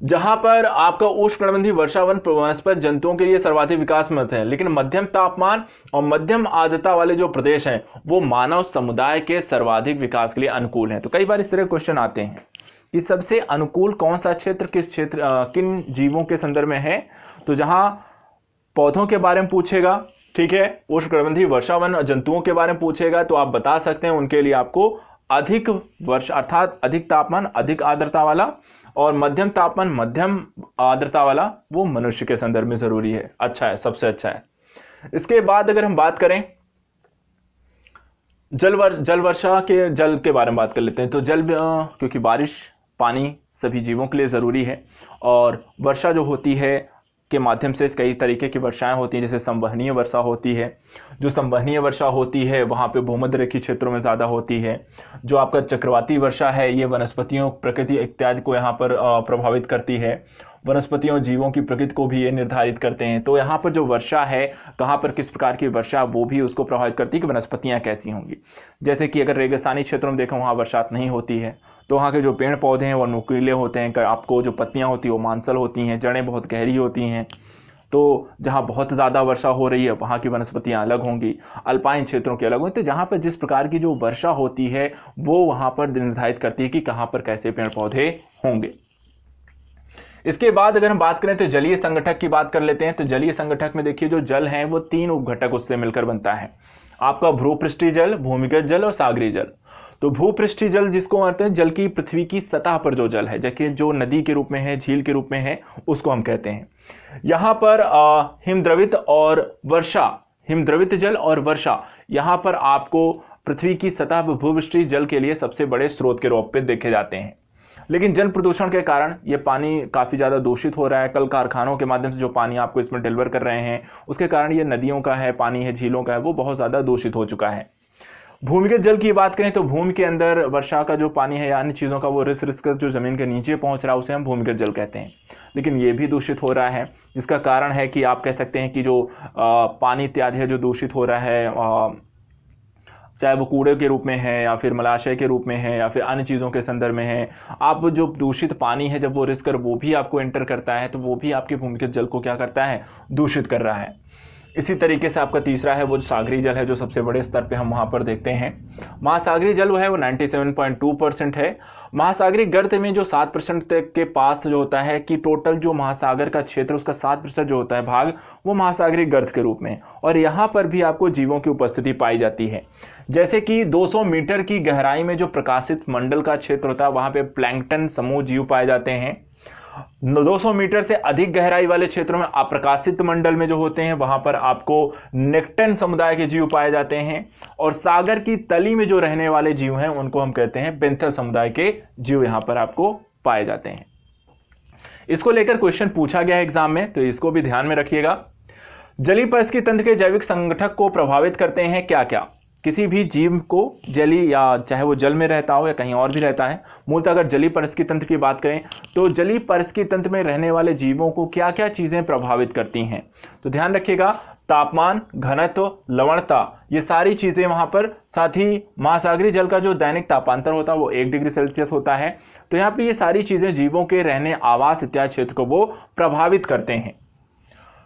जहां पर आपका उष्णकटिबंधीय वर्षावन वनस्पति जंतुओं के लिए सर्वाधिक विकास में है, लेकिन मध्यम तापमान और मध्यम आर्द्रता वाले जो प्रदेश हैं वो मानव समुदाय के सर्वाधिक विकास के लिए अनुकूल हैं। तो कई बार इस तरह क्वेश्चन आते हैं कि सबसे अनुकूल कौन सा क्षेत्र किन जीवों के संदर्भ में है, तो जहां पौधों के बारे में पूछेगा, ठीक है, उष्णकटिबंधीय वर्षावन जंतुओं के बारे में पूछेगा, तो आप बता सकते हैं उनके लिए आपको अधिक वर्षा अर्थात अधिक तापमान अधिक आर्द्रता वाला, और मध्यम तापमान मध्यम आर्द्रता वाला वो मनुष्य के संदर्भ में जरूरी है, अच्छा है, सबसे अच्छा है। इसके बाद अगर हम बात करें जल वर्षा के जल के बारे में बात कर लेते हैं। तो जल क्योंकि बारिश पानी सभी जीवों के लिए ज़रूरी है। और वर्षा जो होती है के माध्यम से कई तरीके की वर्षाएं होती हैं, जैसे संवहनीय वर्षा होती है। जो संवहनीय वर्षा होती है वहाँ पे भूमध्य रेखीय क्षेत्रों में ज़्यादा होती है। जो आपका चक्रवाती वर्षा है ये वनस्पतियों, प्रकृति इत्यादि को यहाँ पर प्रभावित करती है। वनस्पतियों, जीवों की प्रकृति को भी ये निर्धारित करते हैं। तो यहाँ पर जो वर्षा है, कहाँ पर किस प्रकार की वर्षा, वो भी उसको प्रभावित करती है कि वनस्पतियाँ कैसी होंगी। जैसे कि अगर रेगिस्तानी क्षेत्रों में देखें वहाँ बरसात नहीं होती है, तो वहाँ के जो पेड़ पौधे हैं वो नुकीले होते हैं। आपको जो पत्तियाँ होती हैं वो मांसल होती हैं, जड़ें बहुत गहरी होती हैं। तो जहाँ बहुत ज़्यादा वर्षा हो रही है वहाँ की वनस्पतियाँ अलग होंगी, अल्पाइन क्षेत्रों की अलग होंगी। तो जहाँ पर जिस प्रकार की जो वर्षा होती है वो वहाँ पर निर्धारित करती है कि कहाँ पर कैसे पेड़ पौधे होंगे। इसके बाद अगर हम बात करें तो जलीय संगठक की बात कर लेते हैं। तो जलीय संगठक में देखिए जो जल है वो 3 उपघटक उससे मिलकर बनता है। आपका भूपृष्ठीय जल, भूमिगत जल और सागरीय जल। तो भूपृष्ठीय जल जिसको कहते हैं जल की पृथ्वी की सतह पर जो जल है, जैसे जो नदी के रूप में है, झील के रूप में है, उसको हम कहते हैं। यहाँ पर हिमद्रवित और वर्षा, हिमद्रवित जल और वर्षा यहाँ पर आपको पृथ्वी की सतह पर भूपृष्ठीय जल के लिए सबसे बड़े स्रोत के रूप में देखे जाते हैं। लेकिन जल प्रदूषण के कारण ये पानी काफ़ी ज़्यादा दूषित हो रहा है। कल कारखानों के माध्यम से जो पानी आपको इसमें डिलीवर कर रहे हैं उसके कारण ये नदियों का है पानी है, झीलों का है, वो बहुत ज़्यादा दूषित हो चुका है। भूमिगत जल की बात करें तो भूमि के अंदर वर्षा का जो पानी है या अन्य चीज़ों का वो रिस कर जो ज़मीन के नीचे पहुंच रहा है उसे हम भूमिगत जल कहते हैं। लेकिन ये भी दूषित हो रहा है, जिसका कारण है कि आप कह सकते हैं कि जो पानी इत्यादि है जो दूषित हो रहा है, चाहे वो कूड़े के रूप में है या फिर मलाशय के रूप में है या फिर अन्य चीज़ों के संदर्भ में है, आप जो दूषित पानी है जब वो रिस कर वो भी आपको एंटर करता है तो वो भी आपके भूमिगत जल को क्या करता है, दूषित कर रहा है। इसी तरीके से आपका तीसरा है वो सागरीय जल है, जो सबसे बड़े स्तर पे हम वहाँ पर देखते हैं। महासागरीय जल वो है वो 97.2% है। महासागरीय गर्त में जो 7% तक के पास जो होता है कि टोटल जो महासागर का क्षेत्र उसका 7% जो होता है भाग वो महासागरीय गर्त के रूप में, और यहाँ पर भी आपको जीवों की उपस्थिति पाई जाती है। जैसे कि 200 मीटर की गहराई में जो प्रकाशित मंडल का क्षेत्र होता है वहाँ पे प्लैंकटन समूह जीव पाए जाते हैं। 200 मीटर से अधिक गहराई वाले क्षेत्रों में अप्रकाशित मंडल में जो होते हैं वहां पर आपको नेक्टन समुदाय के जीव पाए जाते हैं, और सागर की तली में जो रहने वाले जीव हैं उनको हम कहते हैं बेंथर समुदाय के जीव यहां पर आपको पाए जाते हैं। इसको लेकर क्वेश्चन पूछा गया है एग्जाम में, तो इसको भी ध्यान में रखिएगा। जलीय पारिस्थितिकी तंत्र के जैविक संगठक को प्रभावित करते हैं क्या क्या? किसी भी जीव को जलीय या चाहे वो जल में रहता हो या कहीं और भी रहता है, मूलतः अगर जलीय पारिस्थितिकी तंत्र की बात करें तो जलीय पारिस्थितिकी तंत्र में रहने वाले जीवों को क्या क्या चीज़ें प्रभावित करती हैं, तो ध्यान रखिएगा तापमान, घनत्व, लवणता, ये सारी चीज़ें वहाँ पर। साथ ही महासागरीय जल का जो दैनिक तापांतर होता है वो 1 डिग्री सेल्सियस होता है। तो यहाँ पर ये सारी चीज़ें जीवों के रहने, आवास इत्यादि क्षेत्र को वो प्रभावित करते हैं।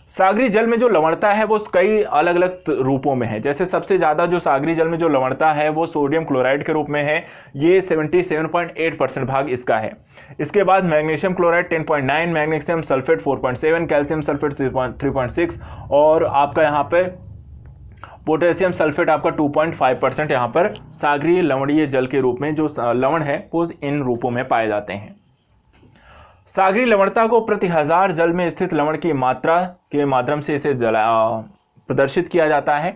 सागरीय जल में जो लवणता है वो कई अलग अलग रूपों में है। जैसे सबसे ज़्यादा जो सागरीय जल में जो लवणता है वो सोडियम क्लोराइड के रूप में है, ये 77.8% भाग इसका है। इसके बाद magnesium chloride 10.9, magnesium sulphate 4.7, calcium sulphate 3.6 और आपका यहाँ पे पोटेशियम सल्फेट आपका 2.5% यहाँ पर सागरीय लवणीय जल के रूप में जो लवण है वो इन रूपों में पाए जाते हैं। सागरीय लवणता को प्रति 1000 जल में स्थित लवण की मात्रा के माध्यम से इसे प्रदर्शित किया जाता है।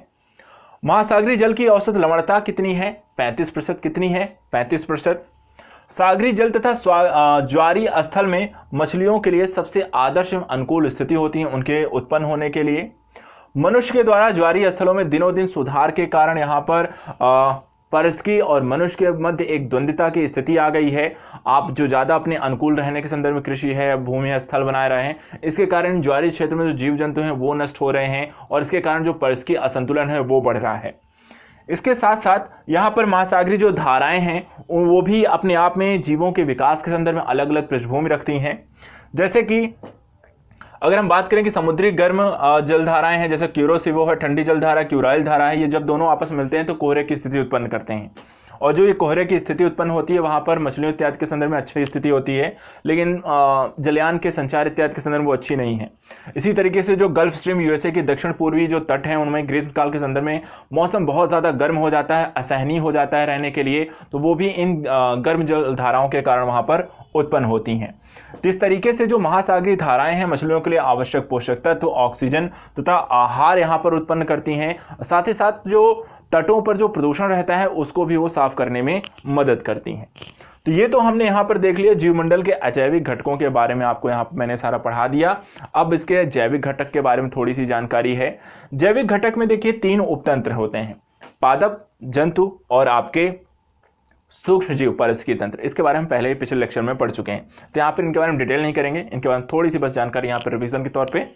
महासागरीय जल की औसत लवणता कितनी है? 35%। कितनी है? 35%। सागरीय जल तथा ज्वारीय स्थल में मछलियों के लिए सबसे आदर्श एवं अनुकूल स्थिति होती है उनके उत्पन्न होने के लिए। मनुष्य के द्वारा ज्वारीय स्थलों में दिनों दिन सुधार के कारण यहाँ पर पारिस्थितिकी और मनुष्य के मध्य एक द्वंद्वता की स्थिति आ गई है। आप जो ज़्यादा अपने अनुकूल रहने के संदर्भ में कृषि है, भूमि है, स्थल बनाए रहे हैं, इसके कारण ज्वारीय क्षेत्र में जो जीव जंतु हैं वो नष्ट हो रहे हैं और इसके कारण जो पारिस्थितिकी असंतुलन है वो बढ़ रहा है। इसके साथ साथ यहाँ पर महासागरीय जो धाराएं हैं वो भी अपने आप में जीवों के विकास के संदर्भ में अलग अलग पृष्ठभूमि रखती हैं। जैसे कि अगर हम बात करें कि समुद्री गर्म जलधाराएं हैं, जैसे क्यूरोसिवो है, ठंडी जलधारा, क्यूराइल धारा है, ये जब दोनों आपस में मिलते हैं तो कोहरे की स्थिति उत्पन्न करते हैं, और जो ये कोहरे की स्थिति उत्पन्न होती है वहाँ पर मछलियों इत्यादि के संदर्भ में अच्छी स्थिति होती है, लेकिन जलयान के संचार इत्यादि के संदर्भ में वो अच्छी नहीं है। इसी तरीके से जो गल्फ स्ट्रीम यूएसए के दक्षिण पूर्वी जो तट हैं उनमें ग्रीष्मकाल के संदर्भ में मौसम बहुत ज़्यादा गर्म हो जाता है, असहनीय हो जाता है रहने के लिए, तो वो भी इन गर्म जलधाराओं के कारण वहाँ पर उत्पन्न होती हैं। तो इस तरीके से जो महासागरीय धाराएं हैं मछलियों के लिए आवश्यक पोषक तत्व, ऑक्सीजन तथा आहार यहाँ पर उत्पन्न करती हैं। साथ ही साथ जो तटों पर जो प्रदूषण रहता है उसको भी वो साफ करने में मदद करती हैं। तो ये तो हमने यहाँ पर देख लिया जीवमंडल के अजैविक घटकों के बारे में, आपको यहाँ पर मैंने सारा पढ़ा दिया। अब इसके जैविक घटक के बारे में थोड़ी सी जानकारी है। जैविक घटक में देखिए 3 उपतंत्र होते हैं, पादप, जंतु और आपके सूक्ष्म जीव पारिस्थितिकी तंत्र। इसके बारे में पहले ही पिछले लेक्चर में पढ़ चुके हैं, तो यहाँ पर इनके बारे में डिटेल नहीं करेंगे, इनके बारे में थोड़ी सी बस जानकारी यहाँ पर रिवीजन के तौर पे।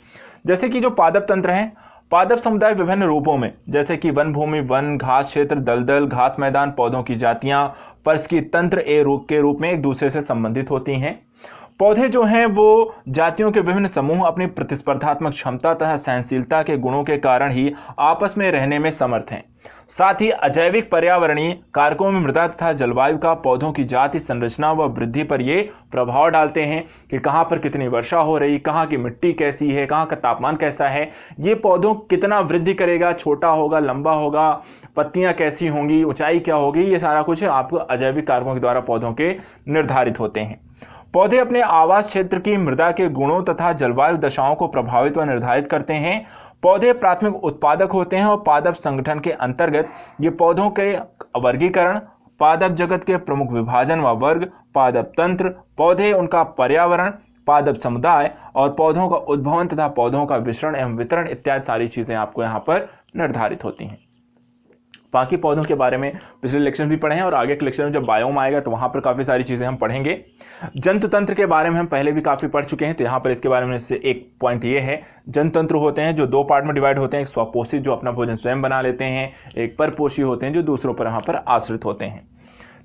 जैसे कि जो पादप तंत्र है, पादप समुदाय विभिन्न रूपों में, जैसे कि वन भूमि, वन, घास क्षेत्र, दलदल, घास मैदान, पौधों की जातियां, पारिस्थितिकी तंत्र के रूप में एक दूसरे से संबंधित होती हैं। पौधे जो हैं वो जातियों के विभिन्न समूह अपनी प्रतिस्पर्धात्मक क्षमता तथा सहनशीलता के गुणों के कारण ही आपस में रहने में समर्थ हैं। साथ ही अजैविक पर्यावरणीय कारकों में मृदा तथा जलवायु का पौधों की जाति, संरचना व वृद्धि पर ये प्रभाव डालते हैं कि कहाँ पर कितनी वर्षा हो रही, कहाँ की मिट्टी कैसी है, कहाँ का तापमान कैसा है, ये पौधों कितना वृद्धि करेगा, छोटा होगा, लंबा होगा, पत्तियां कैसी होंगी, ऊंचाई क्या होगी, ये सारा कुछ आपको अजैविक कारकों के द्वारा पौधों के निर्धारित होते हैं। पौधे अपने आवास क्षेत्र की मृदा के गुणों तथा जलवायु दशाओं को प्रभावित व निर्धारित करते हैं। पौधे प्राथमिक उत्पादक होते हैं और पादप संगठन के अंतर्गत ये पौधों के वर्गीकरण, पादप जगत के प्रमुख विभाजन व वर्ग, पादप तंत्र, पौधे, उनका पर्यावरण, पादप समुदाय और पौधों का उद्भवन तथा पौधों का वितरण एवं वितरण इत्यादि सारी चीजें आपको यहाँ पर निर्धारित होती हैं। बाकी पौधों के बारे में पिछले लेक्चर भी पढ़े हैं और आगे के लेक्चर में जब बायोम आएगा तो वहां पर काफी सारी चीजें हम पढ़ेंगे। जंतु तंत्र के बारे में हम पहले भी काफी पढ़ चुके हैं, तो यहाँ पर इसके बारे में से एक पॉइंट ये है, जंतु तंत्र होते हैं जो 2 पार्ट में डिवाइड होते हैं, एक स्वपोषी जो अपना भोजन स्वयं बना लेते हैं, एक परपोषी होते हैं जो दूसरों पर यहाँ पर आश्रित होते हैं।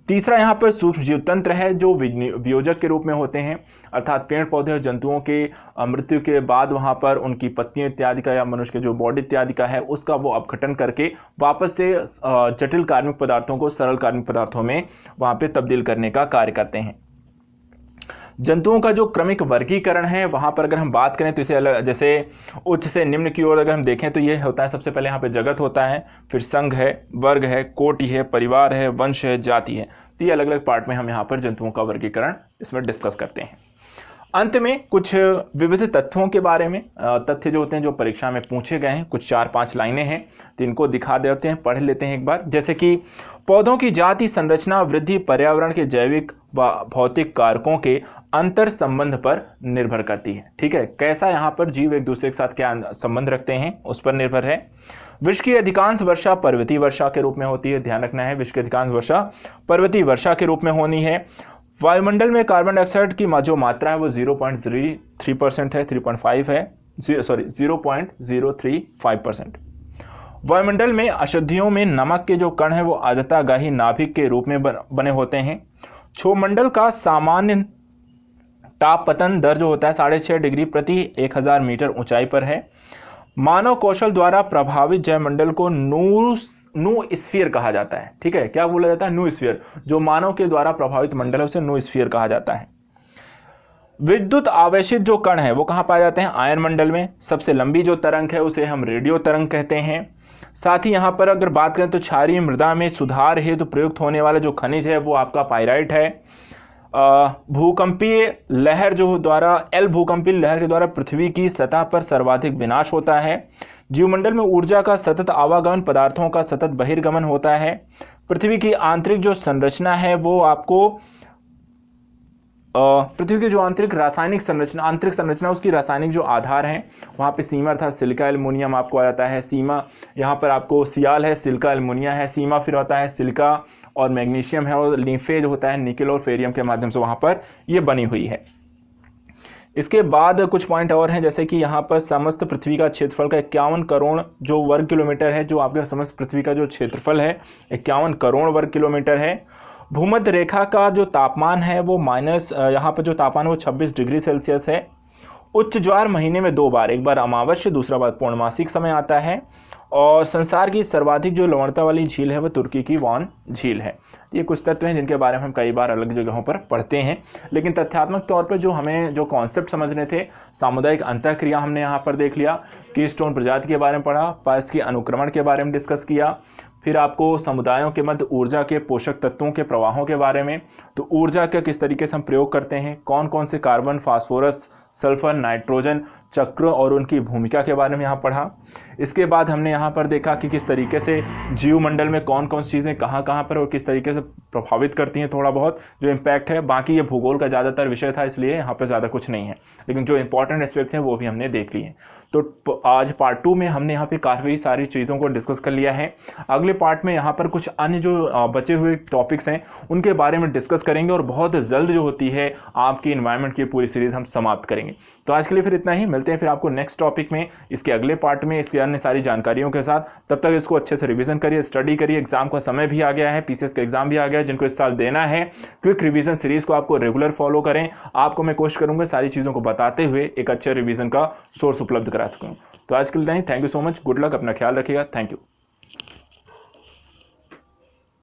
तीसरा यहाँ पर सूक्ष्म जीव तंत्र है जो वियोजक के रूप में होते हैं, अर्थात पेड़ पौधे और जंतुओं के मृत्यु के बाद वहाँ पर उनकी पत्तियों इत्यादि का या मनुष्य के जो बॉडी इत्यादि का है उसका वो अपघटन करके वापस से जटिल कार्बनिक पदार्थों को सरल कार्बनिक पदार्थों में वहाँ पे तब्दील करने का कार्य करते हैं। जंतुओं का जो क्रमिक वर्गीकरण है वहाँ पर अगर हम बात करें तो इसे अलग, जैसे उच्च से निम्न की ओर अगर हम देखें तो ये होता है, सबसे पहले यहाँ पे जगत होता है, फिर संघ है, वर्ग है, कोटि है, परिवार है, वंश है, जाति है। तो ये अलग अलग पार्ट में हम यहाँ पर जंतुओं का वर्गीकरण इसमें डिस्कस करते हैं। अंत में कुछ विविध तथ्यों के बारे में, तथ्य जो होते हैं जो परीक्षा में पूछे गए हैं, कुछ 4-5 लाइनें हैं तो इनको दिखा देते हैं, पढ़ लेते हैं एक बार। जैसे कि पौधों की जाति, संरचना, वृद्धि पर्यावरण के जैविक व भौतिक कारकों के अंतर संबंध पर निर्भर करती है। ठीक है, कैसा यहाँ पर जीव एक दूसरे के साथ क्या संबंध रखते हैं उस पर निर्भर है। विश्व की अधिकांश वर्षा पर्वतीय वर्षा के रूप में होती है, ध्यान रखना है, विश्व की अधिकांश वर्षा पर्वतीय वर्षा के रूप में होनी है। वायुमंडल में कार्बन डाइऑक्साइड की जो मात्रा है वो 0.03% है, 3.5 है, 0.035%। वायुमंडल में अशुद्धियों में नमक के जो कण हैं वो आदतागाही नाभिक के रूप में बने होते हैं। क्षोभमंडल का सामान्य तापपतन दर जो होता है 6.5 डिग्री प्रति 1000 मीटर ऊंचाई पर है। मानव कौशल द्वारा प्रभावित जयमंडल को नूस्फीयर कहा जाता है। ठीक है, क्या बोला जाता है? नूस्फीयर। जो मानव के द्वारा प्रभावित मंडल है उसे नूस्फीयर कहा जाता है। विद्युत आवेशित जो कण है वो कहाँ पाए जाते हैं? आयन मंडल में। सबसे लंबी जो तरंग है उसे हम रेडियो तरंग कहते हैं। साथ ही यहाँ पर अगर बात करें तो क्षारीय मृदा में सुधार हेतु प्रयुक्त होने वाला जो खनिज है वो आपका पाइराइट है। भूकंपीय लहर जो द्वारा भूकंपीय लहर के द्वारा पृथ्वी की सतह पर सर्वाधिक विनाश होता है। जीवमंडल में ऊर्जा का सतत आवागमन, पदार्थों का सतत बहिर्गमन होता है। पृथ्वी की आंतरिक जो संरचना है वो आपको पृथ्वी की जो आंतरिक संरचना उसकी रासायनिक जो आधार हैं वहाँ पे सीमा था सिलिका एल्युमिनियम आपको आ जाता है। सीमा यहाँ पर आपको सियाल है, सिलिका एल्युमिनियम है। सीमा फिर होता है सिलिका और मैग्नीशियम है, और लिम्फे जो होता है निकेल और फेरियम के माध्यम से वहाँ पर ये बनी हुई है। इसके बाद कुछ पॉइंट और हैं, जैसे कि यहाँ पर समस्त पृथ्वी का क्षेत्रफल का 51 करोड़ जो वर्ग किलोमीटर है, जो आपके समस्त पृथ्वी का जो क्षेत्रफल है 51 करोड़ वर्ग किलोमीटर है। भूमध्य रेखा का जो तापमान है वो यहाँ पर जो तापमान है वो 26 डिग्री सेल्सियस है। उच्च ज्वार महीने में 2 बार, एक बार अमावस्या दूसरा बार पूर्णमासिक समय आता है। और संसार की सर्वाधिक जो लवणता वाली झील है वो तुर्की की वॉन झील है। ये कुछ तत्व हैं जिनके बारे में हम कई बार अलग जगहों पर पढ़ते हैं, लेकिन तथ्यात्मक तौर पर जो हमें जो कॉन्सेप्ट समझने थे, सामुदायिक अंतःक्रिया हमने यहाँ पर देख लिया, कीस्टोन प्रजाति के बारे में पढ़ा, पारिस्थितिकी अनुक्रमण के बारे में डिस्कस किया, फिर आपको समुदायों के मध्य ऊर्जा के पोषक तत्वों के प्रवाहों के बारे में, तो ऊर्जा का किस तरीके से हम प्रयोग करते हैं, कौन कौन से कार्बन, फास्फोरस, सल्फर, नाइट्रोजन चक्र और उनकी भूमिका के बारे में यहाँ पढ़ा। इसके बाद हमने यहाँ पर देखा कि किस तरीके से जीवमंडल में कौन कौन सी चीज़ें कहाँ कहाँ पर और किस तरीके से प्रभावित करती हैं, थोड़ा बहुत जो इम्पैक्ट है। बाकी ये भूगोल का ज़्यादातर विषय था, इसलिए यहाँ पर ज़्यादा कुछ नहीं है, लेकिन जो इंपॉर्टेंट एस्पेक्ट्स हैं वो भी हमने देख लिए हैं। तो आज पार्ट 2 में हमने यहाँ पे काफ़ी सारी चीज़ों को डिस्कस कर लिया है। अगले पार्ट में यहाँ पर कुछ अन्य जो बचे हुए टॉपिक्स हैं उनके बारे में डिस्कस करेंगे और बहुत जल्द जो होती है आपकी एनवायरनमेंट की पूरी सीरीज़ हम समाप्त करेंगे। तो आज के लिए फिर इतना ही, मिलते हैं फिर आपको नेक्स्ट टॉपिक में, इसके अगले पार्ट में, इसके अन्य सारी जानकारियों के साथ। तब तक इसको अच्छे से रिवीजन करिए, स्टडी करिए। एग्जाम का समय भी आ गया है, पीसीएस का एग्जाम भी आ गया है, जिनको इस साल देना है। क्विक रिवीजन सीरीज को आपको रेगुलर फॉलो करें। आपको मैं कोशिश करूंगा सारी चीज़ों को बताते हुए एक अच्छे रिवीजन का सोर्स उपलब्ध करा सकूं। तो आज के लिए thank you so much, good luck, अपना ख्याल रखिएगा, थैंक यू।